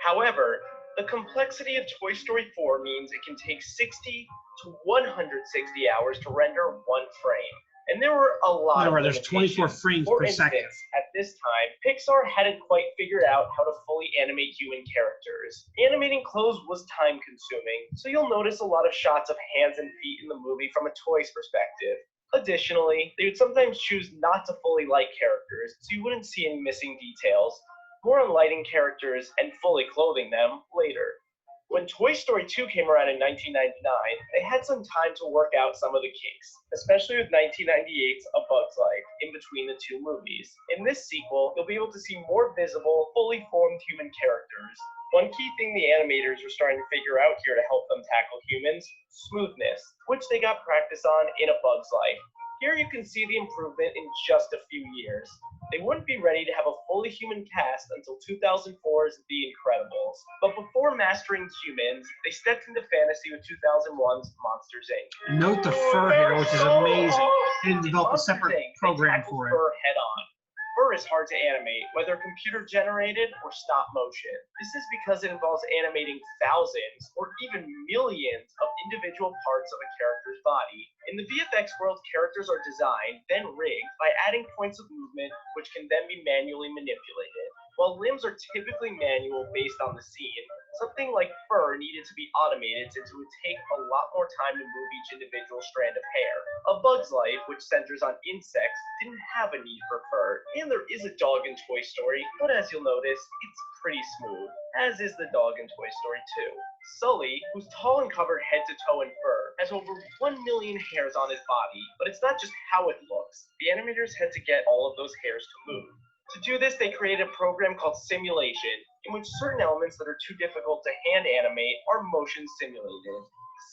However, the complexity of Toy Story 4 means it can take 60 to 160 hours to render one frame. And there were a lot of Remember, there's 24 limitations. frames For per instance, second. at this time, Pixar hadn't quite figured out how to fully animate human characters. Animating clothes was time consuming, so you'll notice a lot of shots of hands and feet in the movie from a toy's perspective. Additionally, they would sometimes choose not to fully light characters, so you wouldn't see any missing details. More on lighting characters and fully clothing them later. When Toy Story 2 came around in 1999, they had some time to work out some of the kinks, especially with 1998's A Bug's Life in between the two movies. In this sequel, you'll be able to see more visible, fully formed human characters. One key thing the animators were starting to figure out here to help them tackle humans, smoothness, which they got practice on in A Bug's Life. Here you can see the improvement in just a few years. They wouldn't be ready to have a fully human cast until 2004's The Incredibles. But before mastering humans, they stepped into fantasy with 2001's Monsters, Inc. Note the fur here, which is amazing. They developed a separate program for it. Fur head on. Fur is hard to animate, whether computer generated or stop motion. This is because it involves animating thousands or even millions of individual parts of a character's body. In the VFX world, characters are designed, then rigged, by adding points of movement which can then be manually manipulated. While limbs are typically manual based on the scene, something like fur needed to be automated since it would take a lot more time to move each individual strand of hair. A Bug's Life, which centers on insects, didn't have a need for fur, and there is a dog in Toy Story, but as you'll notice, it's pretty smooth, as is the dog in Toy Story 2. Sully, who's tall and covered head to toe in fur, has over 1 million hairs on his body, but it's not just how it looks. The animators had to get all of those hairs to move. To do this, they created a program called Simulation, in which certain elements that are too difficult to hand animate are motion simulated.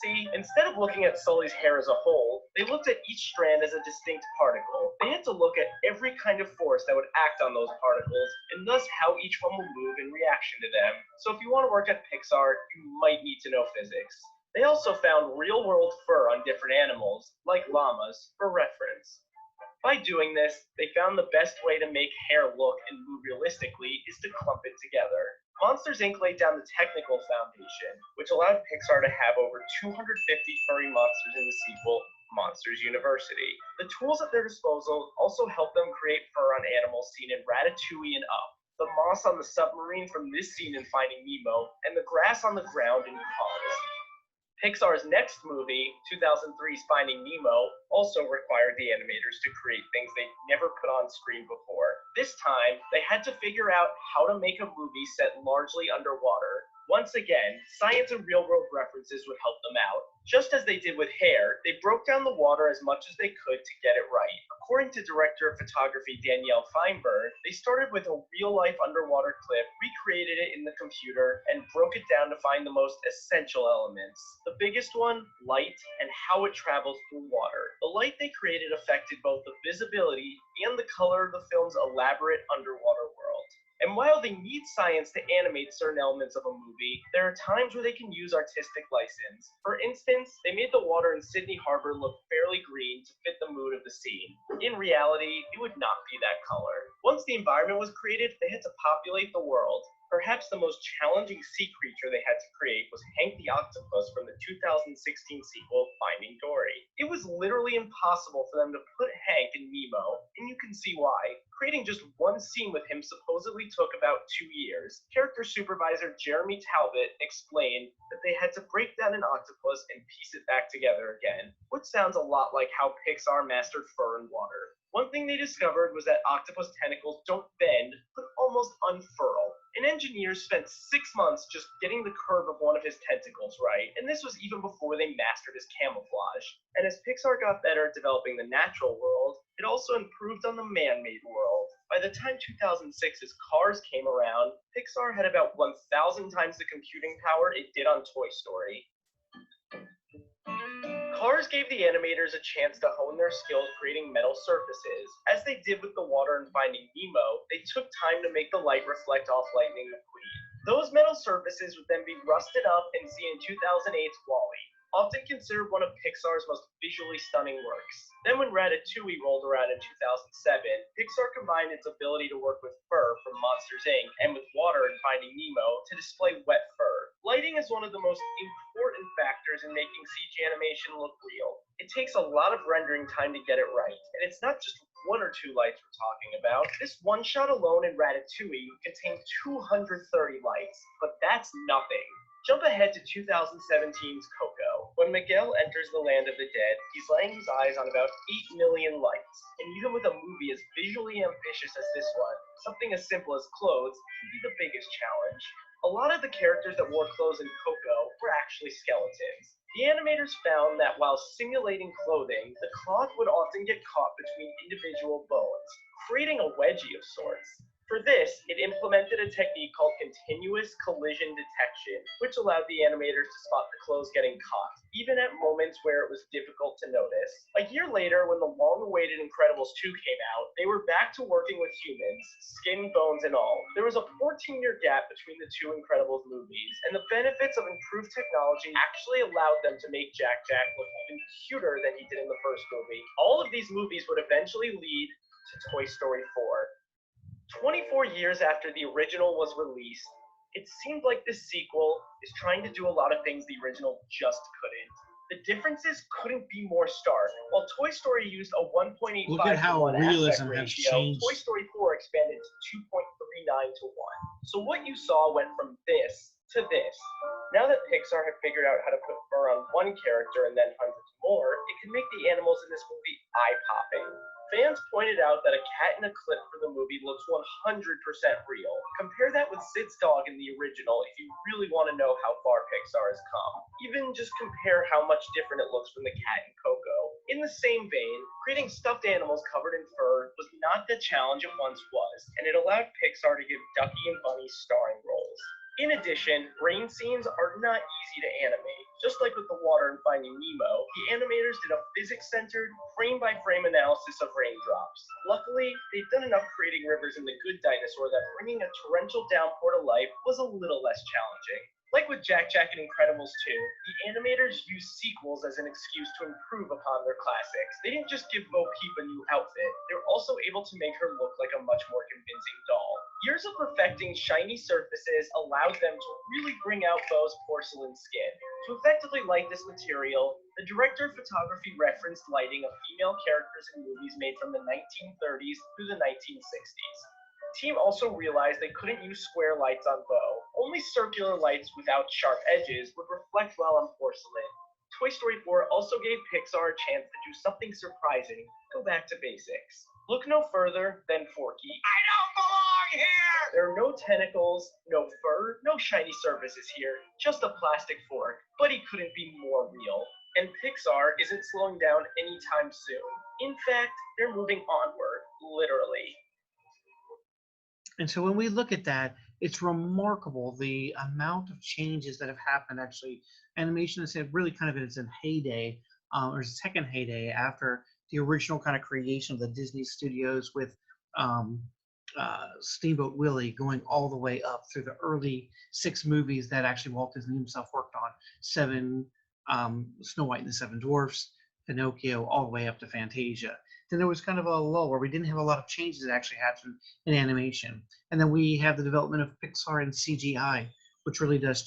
See, instead of looking at Sully's hair as a whole, they looked at each strand as a distinct particle. They had to look at every kind of force that would act on those particles, and thus how each one will move in reaction to them. So if you want to work at Pixar, you might need to know physics. They also found real-world fur on different animals, like llamas, for reference. By doing this, they found the best way to make hair look and move realistically is to clump it together. Monsters, Inc. laid down the technical foundation, which allowed Pixar to have over 250 furry monsters in the sequel, Monsters University. The tools at their disposal also helped them create fur on animals seen in Ratatouille and Up, the moss on the submarine from this scene in Finding Nemo, and the grass on the ground in Cars. Pixar's next movie, 2003's Finding Nemo, also required the animators to create things they'd never put on screen before. This time, they had to figure out how to make a movie set largely underwater. Once again, science and real-world references would help them out. Just as they did with hair, they broke down the water as much as they could to get it right. According to director of photography Danielle Feinberg, they started with a real-life underwater clip, recreated it in the computer, and broke it down to find the most essential elements. The biggest one, light, and how it travels through water. The light they created affected both the visibility and the color of the film's elaborate underwater world. And while they need science to animate certain elements of a movie, there are times where they can use artistic license. For instance, they made the water in Sydney Harbor look fairly green to fit the mood of the scene. In reality, it would not be that color. Once the environment was created, they had to populate the world. Perhaps the most challenging sea creature they had to create was Hank the Octopus from the 2016 sequel, Finding Dory. It was literally impossible for them to put Hank in Nemo, and you can see why. Creating just one scene with him supposedly took about 2 years. Character supervisor Jeremy Talbot explained that they had to break down an octopus and piece it back together again, which sounds a lot like how Pixar mastered fur and water. One thing they discovered was that octopus tentacles don't bend, but almost unfurl. And engineers spent 6 months just getting the curve of one of his tentacles right, and this was even before they mastered his camouflage. And as Pixar got better at developing the natural world, it also improved on the man-made world. By the time 2006's Cars came around, Pixar had about 1,000 times the computing power it did on Toy Story. Cars gave the animators a chance to hone their skills creating metal surfaces. As they did with the water in Finding Nemo, they took time to make the light reflect off Lightning McQueen. Those metal surfaces would then be rusted up and seen in 2008's WALL-E, often considered one of Pixar's most visually stunning works. Then when Ratatouille rolled around in 2007, Pixar combined its ability to work with fur from Monsters, Inc. and with water in Finding Nemo to display wet fur. Lighting is one of the most important factors in making CG animation look real. It takes a lot of rendering time to get it right, and it's not just one or two lights we're talking about. This one shot alone in Ratatouille contained 230 lights, but that's nothing. Jump ahead to 2017's Coco. When Miguel enters the land of the dead, he's laying his eyes on about 8 million lights. And even with a movie as visually ambitious as this one, something as simple as clothes can be the biggest challenge. A lot of the characters that wore clothes in Coco were actually skeletons. The animators found that while simulating clothing, the cloth would often get caught between individual bones, creating a wedgie of sorts. For this, it implemented a technique called continuous collision detection, which allowed the animators to spot the clothes getting caught, even at moments where it was difficult to notice. A year later, when the long-awaited Incredibles 2 came out, they were back to working with humans, skin, bones, and all. There was a 14-year gap between the two Incredibles movies, and the benefits of improved technology actually allowed them to make Jack Jack look even cuter than he did in the first movie. All of these movies would eventually lead to Toy Story 4. 24 years after the original was released, it seemed like this sequel is trying to do a lot of things the original just couldn't. The differences couldn't be more stark. While Toy Story used a 1.85 Look at how to 1 realism aspect has ratio, changed. Toy Story 4 expanded to 2.39 to 1. So what you saw went from this to this. Now that Pixar had figured out how to put fur on one character and then hundreds more, it can make the animals in this movie eye-popping. Fans pointed out that a cat in a clip for the movie looks 100% real. Compare that with Sid's dog in the original if you really want to know how far Pixar has come. Even just compare how much different it looks from the cat in Coco. In the same vein, creating stuffed animals covered in fur was not the challenge it once was, and it allowed Pixar to give Ducky and Bunny starring roles. In addition, rain scenes are not easy to animate. Just like with the water in Finding Nemo, the animators did a physics-centered, frame-by-frame analysis of raindrops. Luckily, they'd done enough creating rivers in The Good Dinosaur that bringing a torrential downpour to life was a little less challenging. Like with Jack Jack and Incredibles 2, the animators used sequels as an excuse to improve upon their classics. They didn't just give Bo Peep a new outfit, they were also able to make her look like a much more convincing doll. Years of perfecting shiny surfaces allowed them to really bring out Bo's porcelain skin. To effectively light this material, the director of photography referenced lighting of female characters in movies made from the 1930s through the 1960s. The team also realized they couldn't use square lights on Bo. Only circular lights without sharp edges would reflect well on porcelain. Toy Story 4 also gave Pixar a chance to do something surprising, go back to basics. Look no further than Forky. I don't belong here! There are no tentacles, no fur, no shiny surfaces here, just a plastic fork, but he couldn't be more real. And Pixar isn't slowing down anytime soon. In fact, they're moving onward, literally. And so when we look at that, it's remarkable the amount of changes that have happened. Actually, animation has had really kind of its heyday, or its second heyday after the original kind of creation of the Disney studios with Steamboat Willie going all the way up through the early 6 movies that actually Walt Disney himself worked on. 7, Snow White and the Seven Dwarfs, Pinocchio, all the way up to Fantasia. Then there was kind of a lull where we didn't have a lot of changes that actually happened in animation. And then we have the development of Pixar and CGI, which really does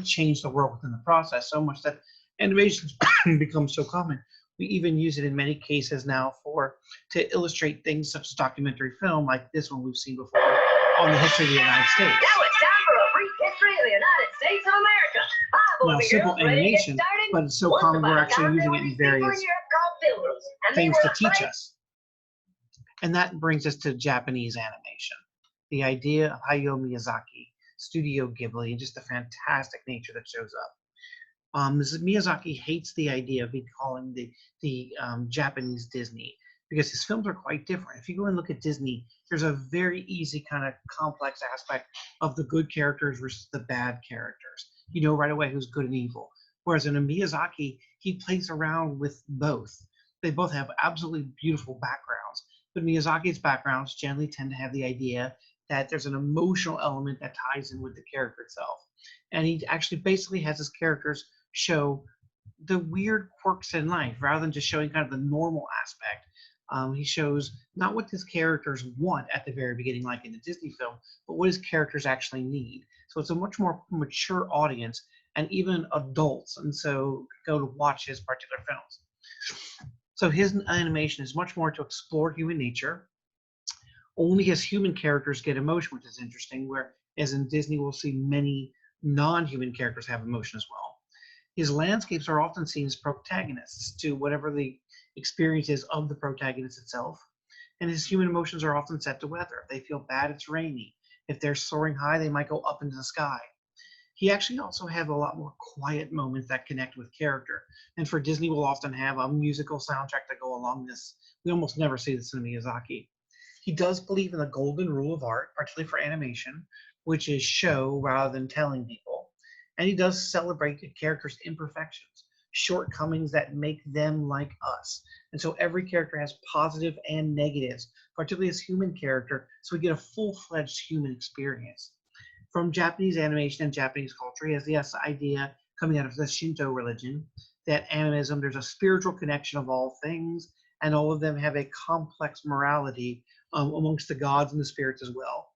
change the world within the process so much that animation's become so common. We even use it in many cases now to illustrate things such as documentary film, like this one we've seen before on the history of the United States. Now it's time for a brief history of the United States of America. Hi, boys Now, and simple girls, ready to get animation, started? but it's so Once common upon we're a actually time, there using were it in these people various in Europe called Pilgrims, and they things were to afraid. teach us. And that brings us to Japanese animation. The idea of Hayao Miyazaki, Studio Ghibli, and just the fantastic nature that shows up. Miyazaki hates the idea of calling the Japanese Disney because his films are quite different. If you go and look at Disney, there's a very easy kind of complex aspect of the good characters versus the bad characters. You know right away who's good and evil. Whereas in a Miyazaki, he plays around with both. They both have absolutely beautiful backgrounds, but Miyazaki's backgrounds generally tend to have the idea that there's an emotional element that ties in with the character itself. And he actually basically has his characters show the weird quirks in life rather than just showing kind of the normal aspect. He shows not what his characters want at the very beginning, like in the Disney film, but what his characters actually need. So it's a much more mature audience and even adults, and so go to watch his particular films. So his animation is much more to explore human nature. Only his human characters get emotion, which is interesting, whereas in Disney we'll see many non-human characters have emotion as well. His landscapes are often seen as protagonists to whatever the experience is of the protagonist itself. And his human emotions are often set to weather. If they feel bad, it's rainy. If they're soaring high, they might go up into the sky. He actually also have a lot more quiet moments that connect with character. And for Disney, we'll often have a musical soundtrack to go along this. We almost never see this in Miyazaki. He does believe in the golden rule of art, particularly for animation, which is show rather than telling people. And he does celebrate the character's imperfections, shortcomings that make them like us. And so every character has positive and negatives, particularly as human character, so we get a full-fledged human experience. From Japanese animation and Japanese culture, he has this idea coming out of the Shinto religion that animism, there's a spiritual connection of all things, and all of them have a complex morality amongst the gods and the spirits as well.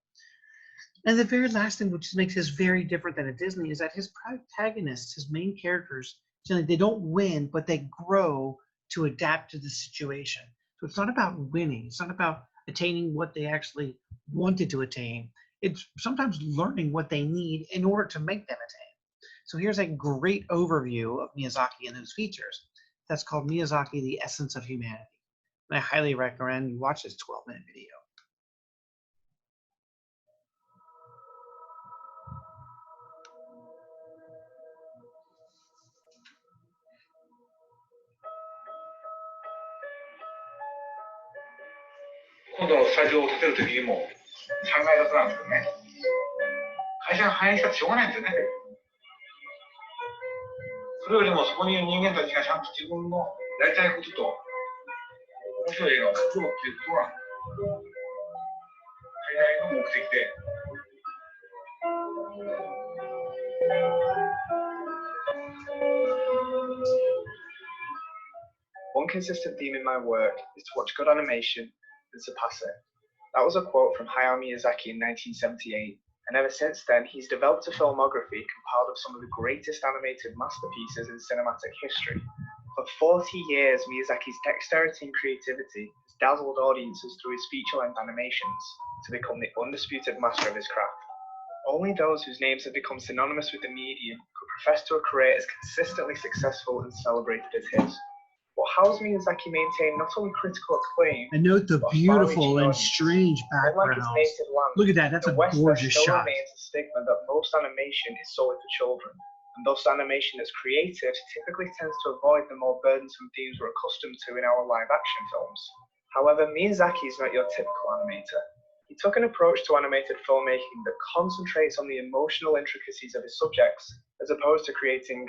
And the very last thing, which makes this very different than a Disney, is that his protagonists, his main characters, they don't win, but they grow to adapt to the situation. So it's not about winning. It's not about attaining what they actually wanted to attain. It's sometimes learning what they need in order to make them attain. So here's a great overview of Miyazaki and his features. That's called Miyazaki, The Essence of Humanity. And I highly recommend you watch this 12-minute video.今度のスタジオを建てる時にも3階建てなんですよね。会社が反映したってしょうがないんですよね。それよりもそこにいる人間たちがちゃんと自分のやりたいことと面白い映画を作ろうっていうことが最大の目的で。One consistent theme in my work is to watch good animation and surpass it. That was a quote from Hayao Miyazaki in 1978, and ever since then he's developed a filmography compiled of some of the greatest animated masterpieces in cinematic history. For 40 years, Miyazaki's dexterity and creativity has dazzled audiences through his feature-length animations to become the undisputed master of his craft. Only those whose names have become synonymous with the medium could profess to a career as consistently successful and celebrated as his. But how has Miyazaki maintained not only critical acclaim, and note the beautiful and audience? strange Unlike backgrounds. his native land, Look at that, that's the a West gorgeous there still shot. remains a stigma that most animation is solely for children, and thus animation that's creative typically tends to avoid the more burdensome themes we're accustomed to in our live-action films. However, Miyazaki is not your typical animator. He took an approach to animated filmmaking that concentrates on the emotional intricacies of his subjects, as opposed to creating,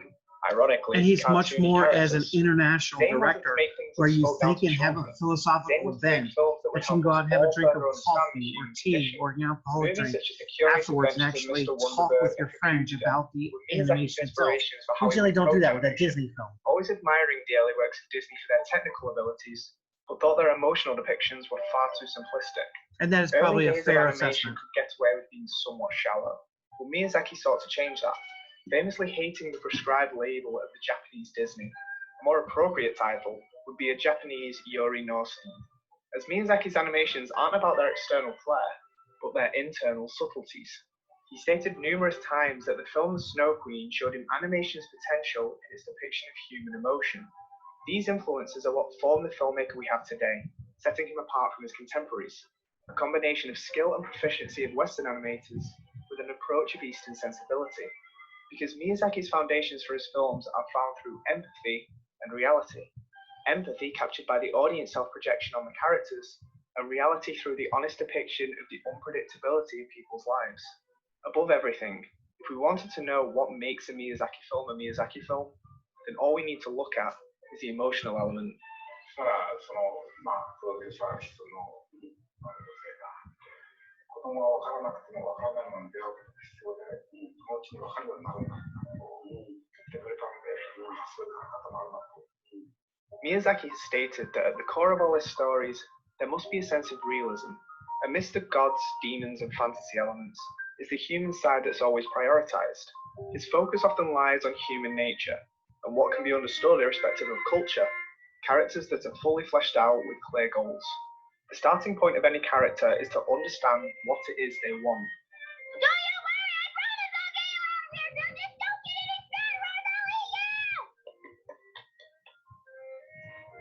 ironically, And he's much cartoony more as an characters. international They wanted to director, make things where that you spoke down think to and have a children. They philosophical wanted to make event films that would that you can help go us out and have a all drink of better understand coffee the or human tea condition. or an alcoholic Movies drink such as The Curious afterwards and Adventures of actually Mr. talk Wonderburg with your and friends Future about the were Miyazaki's animation itself. inspirations for how You he generally don't do that with a approached Disney film. always admiring the early works of Disney for their technical abilities, but thought their emotional depictions were far too simplistic. And that is Early probably a days of fair animation assessment. could get away with being somewhat shallow, but Miyazaki sought to change that, famously hating the prescribed label of the Japanese Disney. A more appropriate title would be a Japanese Yori no Sune, as Miyazaki's animations aren't about their external flair, but their internal subtleties. He stated numerous times that the film Snow Queen showed him animation's potential in its depiction of human emotion. These influences are what form the filmmaker we have today, setting him apart from his contemporaries. A combination of skill and proficiency of Western animators with an approach of Eastern sensibility. Because Miyazaki's foundations for his films are found through empathy and reality. Empathy captured by the audience self-projection on the characters, and reality through the honest depiction of the unpredictability of people's lives. Above everything, if we wanted to know what makes a Miyazaki film, then all we need to look at is the emotional element. そしたらプロデューサー室の女性が子供が分からなくても分からないものに出会うことが必要で、そのうちに分かるようになるんだと言ってくれたので、そういう考え方もあるなと。Miyazaki has stated that at the core of all his stories, there must be a sense of realism. Amidst the gods, demons, and fantasy elements, is the human side that's always prioritized. His focus often lies on human nature, and what can be understood irrespective of culture. characters that are fully fleshed out with clear goals. The starting point of any character is to understand what it is they want.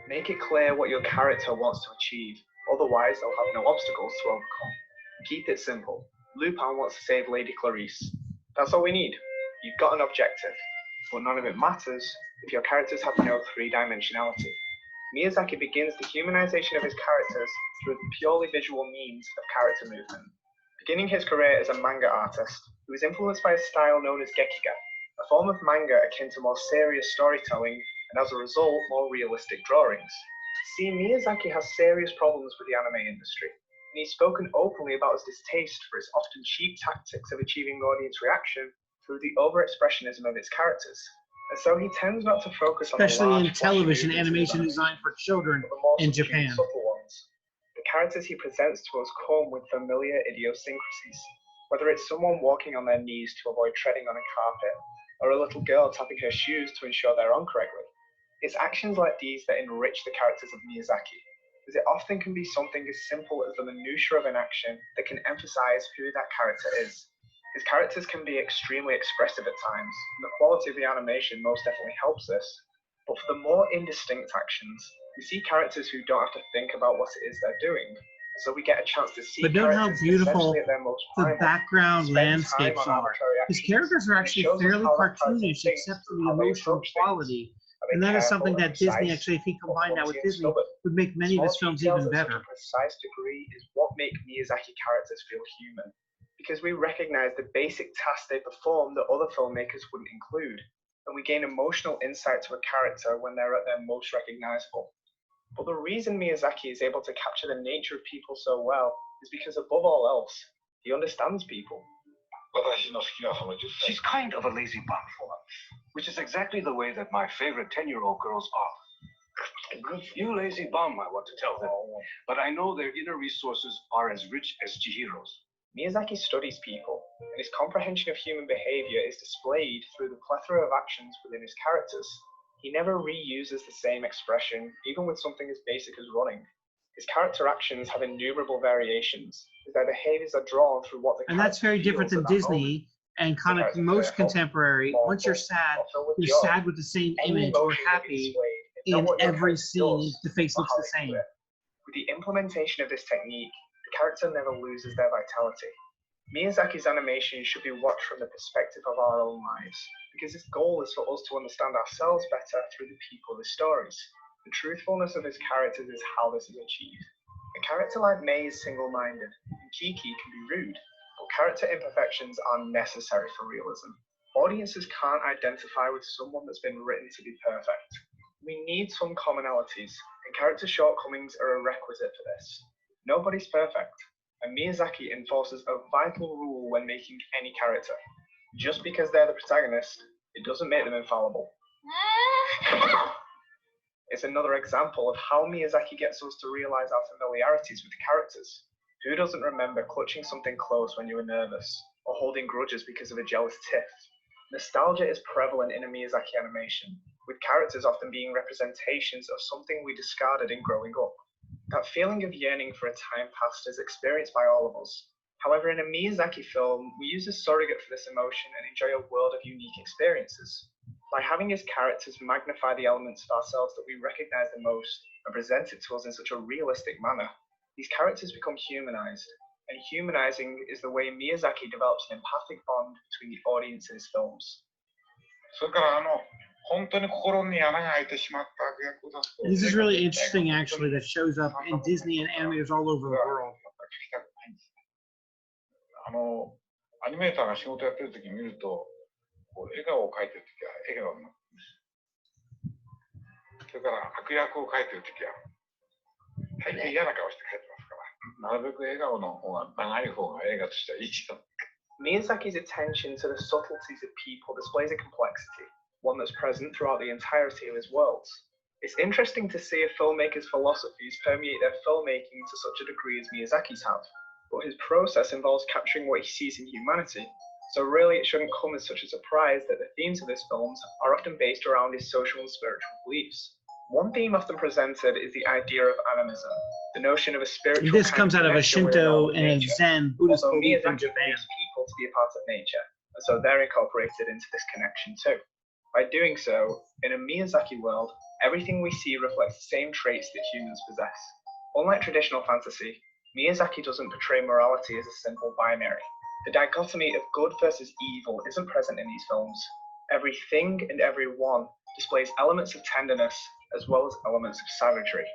Make it clear what your character wants to achieve, otherwise they'll have no obstacles to overcome. Keep it simple. Lupin wants to save Lady Clarice. That's all we need. You've got an objective, but none of it matters if your characters have no three-dimensionality. Miyazaki begins the humanization of his characters through the purely visual means of character movement. Beginning his career as a manga artist, he was influenced by a style known as gekiga, a form of manga akin to more serious storytelling and as a result, more realistic drawings. See, Miyazaki has serious problems with the anime industry, and he's spoken openly about his distaste for its often cheap tactics of achieving audience reaction through the over-expressionism of its characters. And so he tends not to focus especially on the in television animation designed for children in Japan. Subtle ones. The characters he presents to us come with familiar idiosyncrasies, whether it's someone walking on their knees to avoid treading on a carpet, or a little girl tapping her shoes to ensure they're on correctly. It's actions like these that enrich the characters of Miyazaki, as it often can be something as simple as the minutiae of an action that can emphasize who that character is. His characters can be extremely expressive at times, and the quality of the animation most definitely helps this. But for the more indistinct actions, we see characters who don't have to think about what it is they're doing, so we get a chance to see But note how characters beautiful essentially at their most the primal, background spend time landscapes on are. arbitrary His actions, characters are and it actually shows us fairly how that character cartoonish, thinks except for and the how they emotional approach things. quality. Are they And that is careful something and that Disney, precise, actually, if he or combined that with clumsy and Disney, stubborn? would make many of his Small films details even at better. such a precise degree is what make Miyazaki characters feel human, because we recognize the basic tasks they perform that other filmmakers wouldn't include, and we gain emotional insight to a character when they're at their most recognizable. But the reason Miyazaki is able to capture the nature of people so well is because, above all else, he understands people. She's kind of a lazy bum for her, which is exactly the way that my favorite 10-year-old girls are. You lazy bum, I want to tell them, but I know their inner resources are as rich as Chihiro's. Miyazaki studies people, and his comprehension of human behavior is displayed through the plethora of actions within his characters. He never reuses the same expression, even with something as basic as running. His character actions have innumerable variations, as their behaviors are drawn through what the And that's very different than Disney and kind of most contemporary. Once you're sad with the same image, or happy in every scene, the face looks the same. With the implementation of this technique, the character never loses their vitality. Miyazaki's animation should be watched from the perspective of our own lives, because his goal is for us to understand ourselves better through the people of his stories. The truthfulness of his characters is how this is achieved. A character like Mei is single-minded, and Kiki can be rude, but character imperfections are necessary for realism. Audiences can't identify with someone that's been written to be perfect. We need some commonalities, and character shortcomings are a requisite for this. Nobody's perfect, and Miyazaki enforces a vital rule when making any character. Just because they're the protagonist, it doesn't make them infallible. It's another example of how Miyazaki gets us to realize our familiarities with characters. Who doesn't remember clutching something close when you were nervous, or holding grudges because of a jealous tiff? Nostalgia is prevalent in a Miyazaki animation, with characters often being representations of something we discarded in growing up. That feeling of yearning for a time past is experienced by all of us. However, in a Miyazaki film, we use a surrogate for this emotion and enjoy a world of unique experiences. By having his characters magnify the elements of ourselves that we recognize the most and present it to us in such a realistic manner, these characters become humanized. And humanizing is the way Miyazaki develops an empathic bond between the audience in his films. This is really interesting, actually, that shows up in Disney and animators all over the world. アニメーターが仕事やってる時見ると、笑顔を描いてる時は笑顔になってます。それから悪役を描いてる時は大抵嫌な顔して描いてますから、なるべく笑顔の方が長い方が映画としてはいいと。Miyazaki's attention to the subtleties of people displays a complexity, one that's present throughout the entirety of his worlds. It's interesting to see a filmmaker's philosophies permeate their filmmaking to such a degree as Miyazaki's have. But his process involves capturing what he sees in humanity, so really it shouldn't come as such a surprise that the themes of his films are often based around his social and spiritual beliefs. One theme often presented is the idea of animism, the notion of a spiritual. And this kind comes out of a connection with Shinto own and a nature. Zen Buddhist Although belief in Miyazaki Japan. believes people to be a part of nature, and so they're incorporated into this connection too. By doing so, in a Miyazaki world, everything we see reflects the same traits that humans possess. Unlike traditional fantasy, Miyazaki doesn't portray morality as a simple binary. The dichotomy of good versus evil isn't present in these films. Everything and everyone displays elements of tenderness as well as elements of savagery.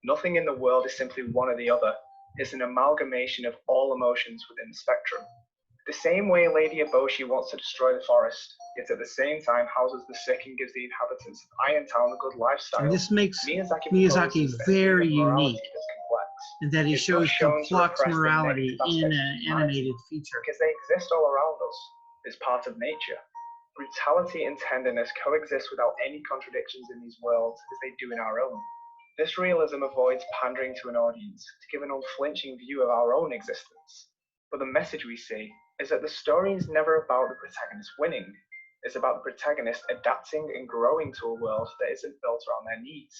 Nothing in the world is simply one or the other. It's an amalgamation of all emotions within the spectrum. The same way Lady Eboshi wants to destroy the forest, yet at the same time houses the sick and gives the inhabitants of Irontown a good lifestyle. And this makes Miyazaki Miyazaki proposes a very theme of morality unique, that's complex. in that he It's shows not shown to complex repress the morality negative in aspects an of humanity, animated feature. because they exist all around us. It's part of nature. Brutality and tenderness coexist without any contradictions in these worlds as they do in our own. This realism avoids pandering to an audience to give an unflinching view of our own existence. But the message we see is that the story is never about the protagonist winning. It's about the protagonist adapting and growing to a world that isn't built around their needs.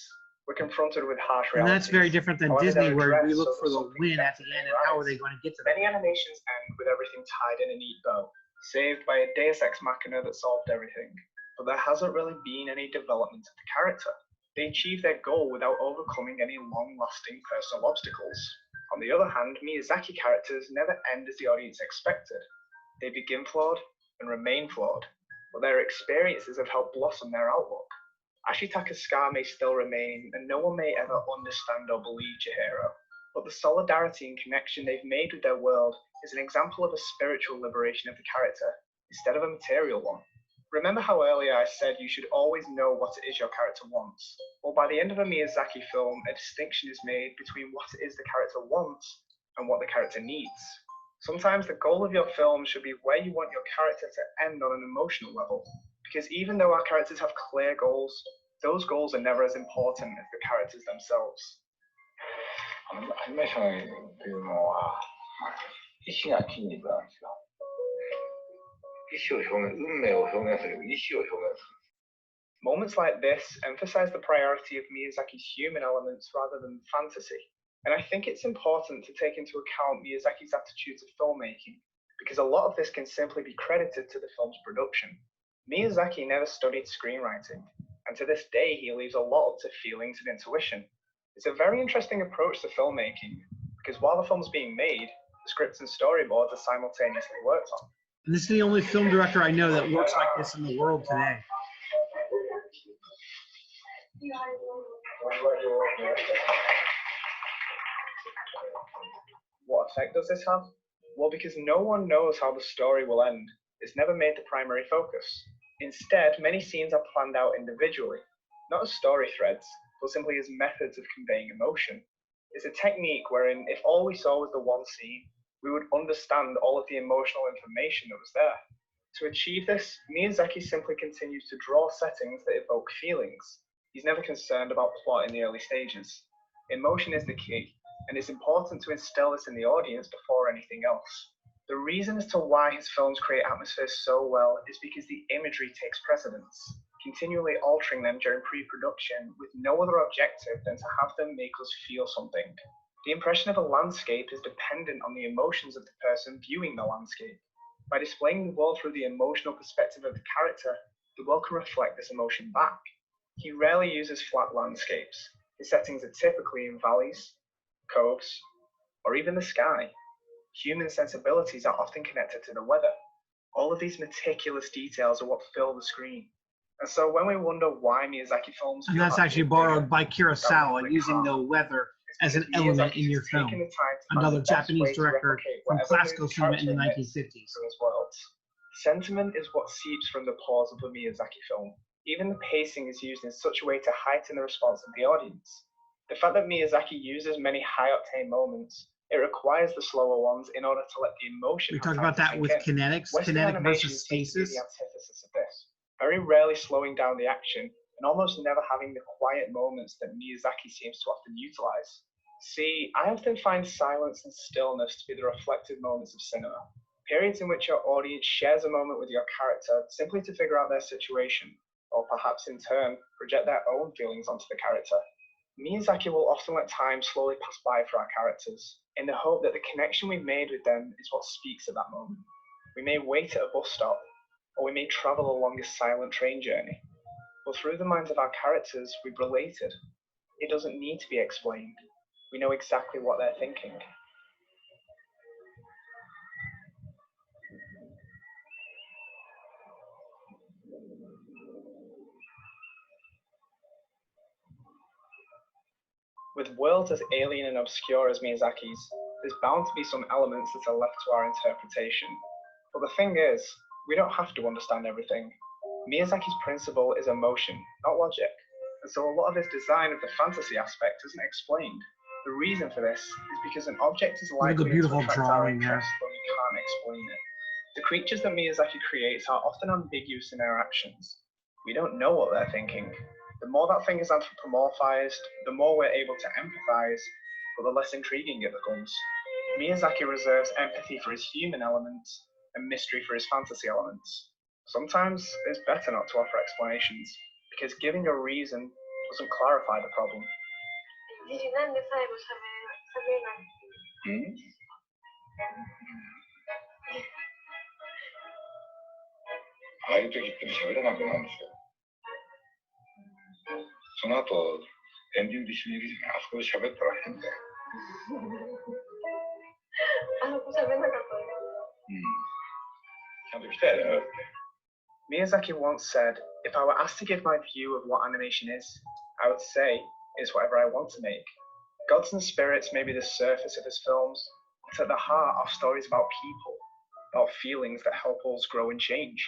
We're confronted with harsh And realities. that's very different than However, Disney, they're where we addressed look so for that the something win at better the may end and how are rise. they going to get to that. Many animations end with everything tied in a neat bow, saved by a deus ex machina that solved everything. But there hasn't really been any development of the character. They achieve their goal without overcoming any long-lasting personal obstacles. On the other hand, Miyazaki characters never end as the audience expected. They begin flawed and remain flawed, but their experiences have helped blossom their outlook. Ashitaka's scar may still remain, and no one may ever understand or believe Chihiro, but the solidarity and connection they've made with their world is an example of a spiritual liberation of the character, instead of a material one. Remember how earlier I said you should always know what it is your character wants? Well, by the end of a Miyazaki film, a distinction is made between what it is the character wants and what the character needs. Sometimes the goal of your film should be where you want your character to end on an emotional level, because even though our characters have clear goals, those goals are never as important as the characters themselves. アニメーションっていうのは意志が筋肉なんですよ。意志を表現、運命を表現する、意志を表現する。 Moments like this emphasize the priority of Miyazaki's human elements rather than fantasy. And I think it's important to take into account Miyazaki's attitude to filmmaking, because a lot of this can simply be credited to the film's production. Miyazaki never studied screenwriting, and to this day he leaves a lot up to feelings and intuition. It's a very interesting approach to filmmaking, because while the film's being made, the scripts and storyboards are simultaneously worked on. And this is the only film director I know that works like this in the world today. What effect does this have? Well, because no one knows how the story will end, it's never made the primary focus. Instead, many scenes are planned out individually, not as story threads, but simply as methods of conveying emotion. It's a technique wherein if all we saw was the one scene, we would understand all of the emotional information that was there. To achieve this, Miyazaki simply continues to draw settings that evoke feelings. He's never concerned about plot in the early stages. Emotion is the key, and it's important to instill this in the audience before anything else. The reason as to why his films create atmospheres so well is because the imagery takes precedence, continually altering them during pre-production with no other objective than to have them make us feel something. The impression of a landscape is dependent on the emotions of the person viewing the landscape. By displaying the world through the emotional perspective of the character, the world can reflect this emotion back. He rarely uses flat landscapes. His settings are typically in valleys, coves, or even the sky. Human sensibilities are often connected to the weather. All of these meticulous details are what fill the screen. And so when we wonder why Miyazaki films And feel that's that actually big, borrowed by that Kurosawa, really using calm, the weather it's as an because element Miyazaki in your has film. taken the time to find Another the best Japanese way to director replicate from whatever classical mood cinema in the character emits 1950s. from his worlds. Sentiment is what seeps from the pores of a Miyazaki film. Even the pacing is used in such a way to heighten the response of the audience. The fact that Miyazaki uses many high-octane moments, it requires the slower ones in order to let the emotion. We have talked time about to that sink with in. kinetics, Western kinetic animation versus seems to be stasis. the antithesis of this, very rarely slowing down the action and almost never having the quiet moments that Miyazaki seems to often utilize. See, I often find silence and stillness to be the reflective moments of cinema, periods in which your audience shares a moment with your character simply to figure out their situation, or perhaps in turn project their own feelings onto the character. Miyazaki will often let time slowly pass by for our characters, in the hope that the connection we've made with them is what speaks at that moment. We may wait at a bus stop, or we may travel along a silent train journey, but through the minds of our characters we've related. It doesn't need to be explained. We know exactly what they're thinking. With worlds as alien and obscure as Miyazaki's, there's bound to be some elements that are left to our interpretation. But the thing is, we don't have to understand everything. Miyazaki's principle is emotion, not logic, and so a lot of his design of the fantasy aspect isn't explained. The reason for this is because an object is likely to attract our interest when we can't explain it. The creatures that Miyazaki creates are often ambiguous in their actions. We don't know what they're thinking. The more that thing is anthropomorphized, the more we're able to empathize, but the less intriguing it becomes. Miyazaki reserves empathy for his human elements and mystery for his fantasy elements. Sometimes it's better not to offer explanations, because giving a reason doesn't clarify the problem. ああいう時って喋らなくなるんですよ。その後、エンディングで一緒にいるじゃない、あそこで喋ったら変だよ。あの子喋んなかったよ。ちゃんと来たよ。Miyazaki once said, if I were asked to give my view of what animation is, I would say, it's whatever I want to make. Gods and spirits may be the surface of his films, but at the heart are stories about people, about feelings that help us grow and change.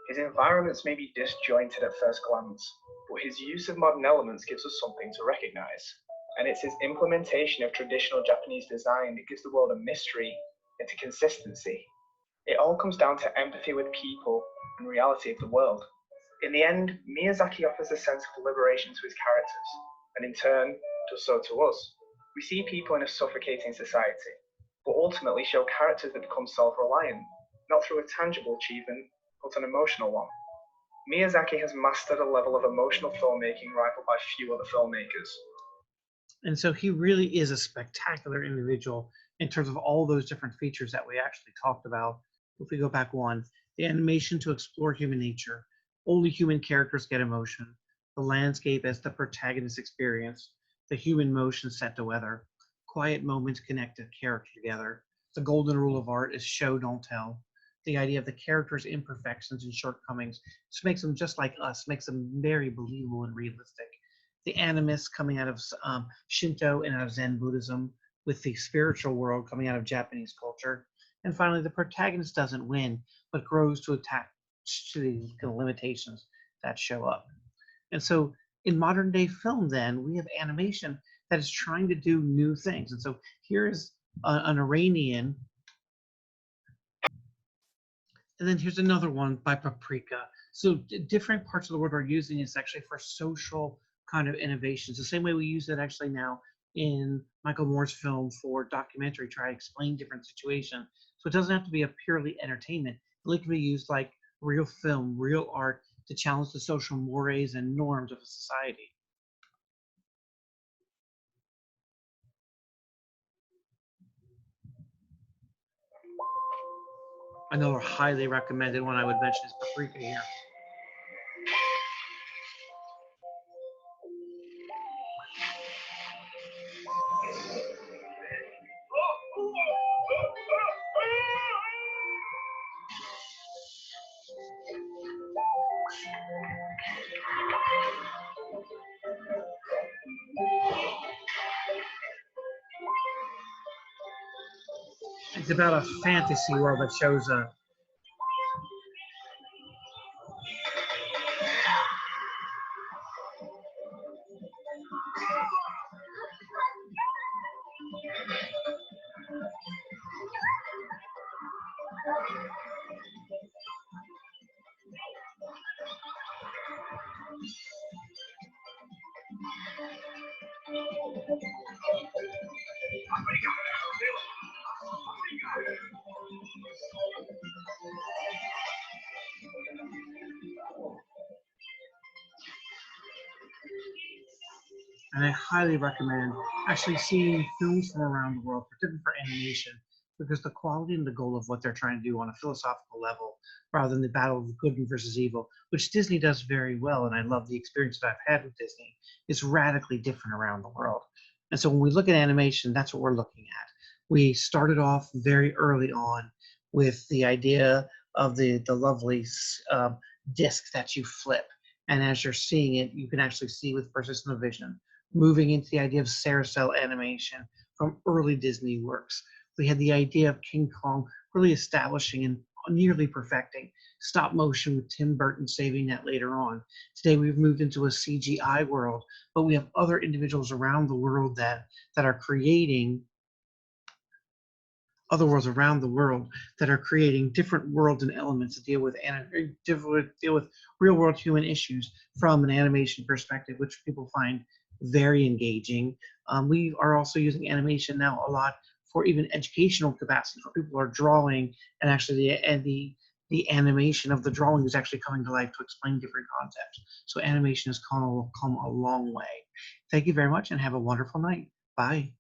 His environments may be disjointed at first glance, but his use of modern elements gives us something to recognize. And it's his implementation of traditional Japanese design that gives the world a mystery and a consistency. It all comes down to empathy with people and reality of the world. In the end, Miyazaki offers a sense of liberation to his characters, and in turn, does so to us. We see people in a suffocating society, but ultimately show characters that become self-reliant, not through a tangible achievement, but an emotional one. Miyazaki has mastered a level of emotional filmmaking rivaled by few other filmmakers. And so he really is a spectacular individual in terms of all those different features that we actually talked about. If we go back one, the animation to explore human nature, only human characters get emotion, the landscape as the protagonist experience, the human motion set to weather, quiet moments connect a character together. The golden rule of art is show, don't tell. The idea of the character's imperfections and shortcomings just makes them just like us, makes them very believable and realistic. The animus coming out of Shinto and out of Zen Buddhism, with the spiritual world coming out of Japanese culture. And finally, the protagonist doesn't win, but grows to attach to the kind of limitations that show up. And so in modern day film, then, we have animation that is trying to do new things. And so here's an Iranian, and then here's another one by Paprika. So different parts of the world are using this actually for social kind of innovations, the same way we use it actually now in Michael Moore's film for documentary, try to explain different situations. So it doesn't have to be a purely entertainment. It can be used like real film, real art to challenge the social mores and norms of a society. Another highly recommended one I would mention is Paprika here. It's about a fantasy world that shows a And I highly recommend actually seeing films from around the world, particularly for animation, because the quality and the goal of what they're trying to do on a philosophical level, rather than the battle of good versus evil, which Disney does very well, and I love the experience that I've had with Disney, is radically different around the world. And so when we look at animation, that's what we're looking at. We started off very early on with the idea of the lovely disc that you flip. And as you're seeing it, you can actually see with persistent vision, moving into the idea of carousel animation from early Disney works. We had the idea of King Kong really establishing and nearly perfecting stop motion with Tim Burton saving that later on. Today we've moved into a CGI world, but we have other individuals around the world that are creating other worlds around the world that are creating different worlds and elements to deal with real world human issues from an animation perspective, which people find very engaging. We are also using animation now a lot for even educational capacities, where people are drawing and actually the animation of the drawing is actually coming to life to explain different concepts. So animation has come a long way. Thank you very much and have a wonderful night. Bye.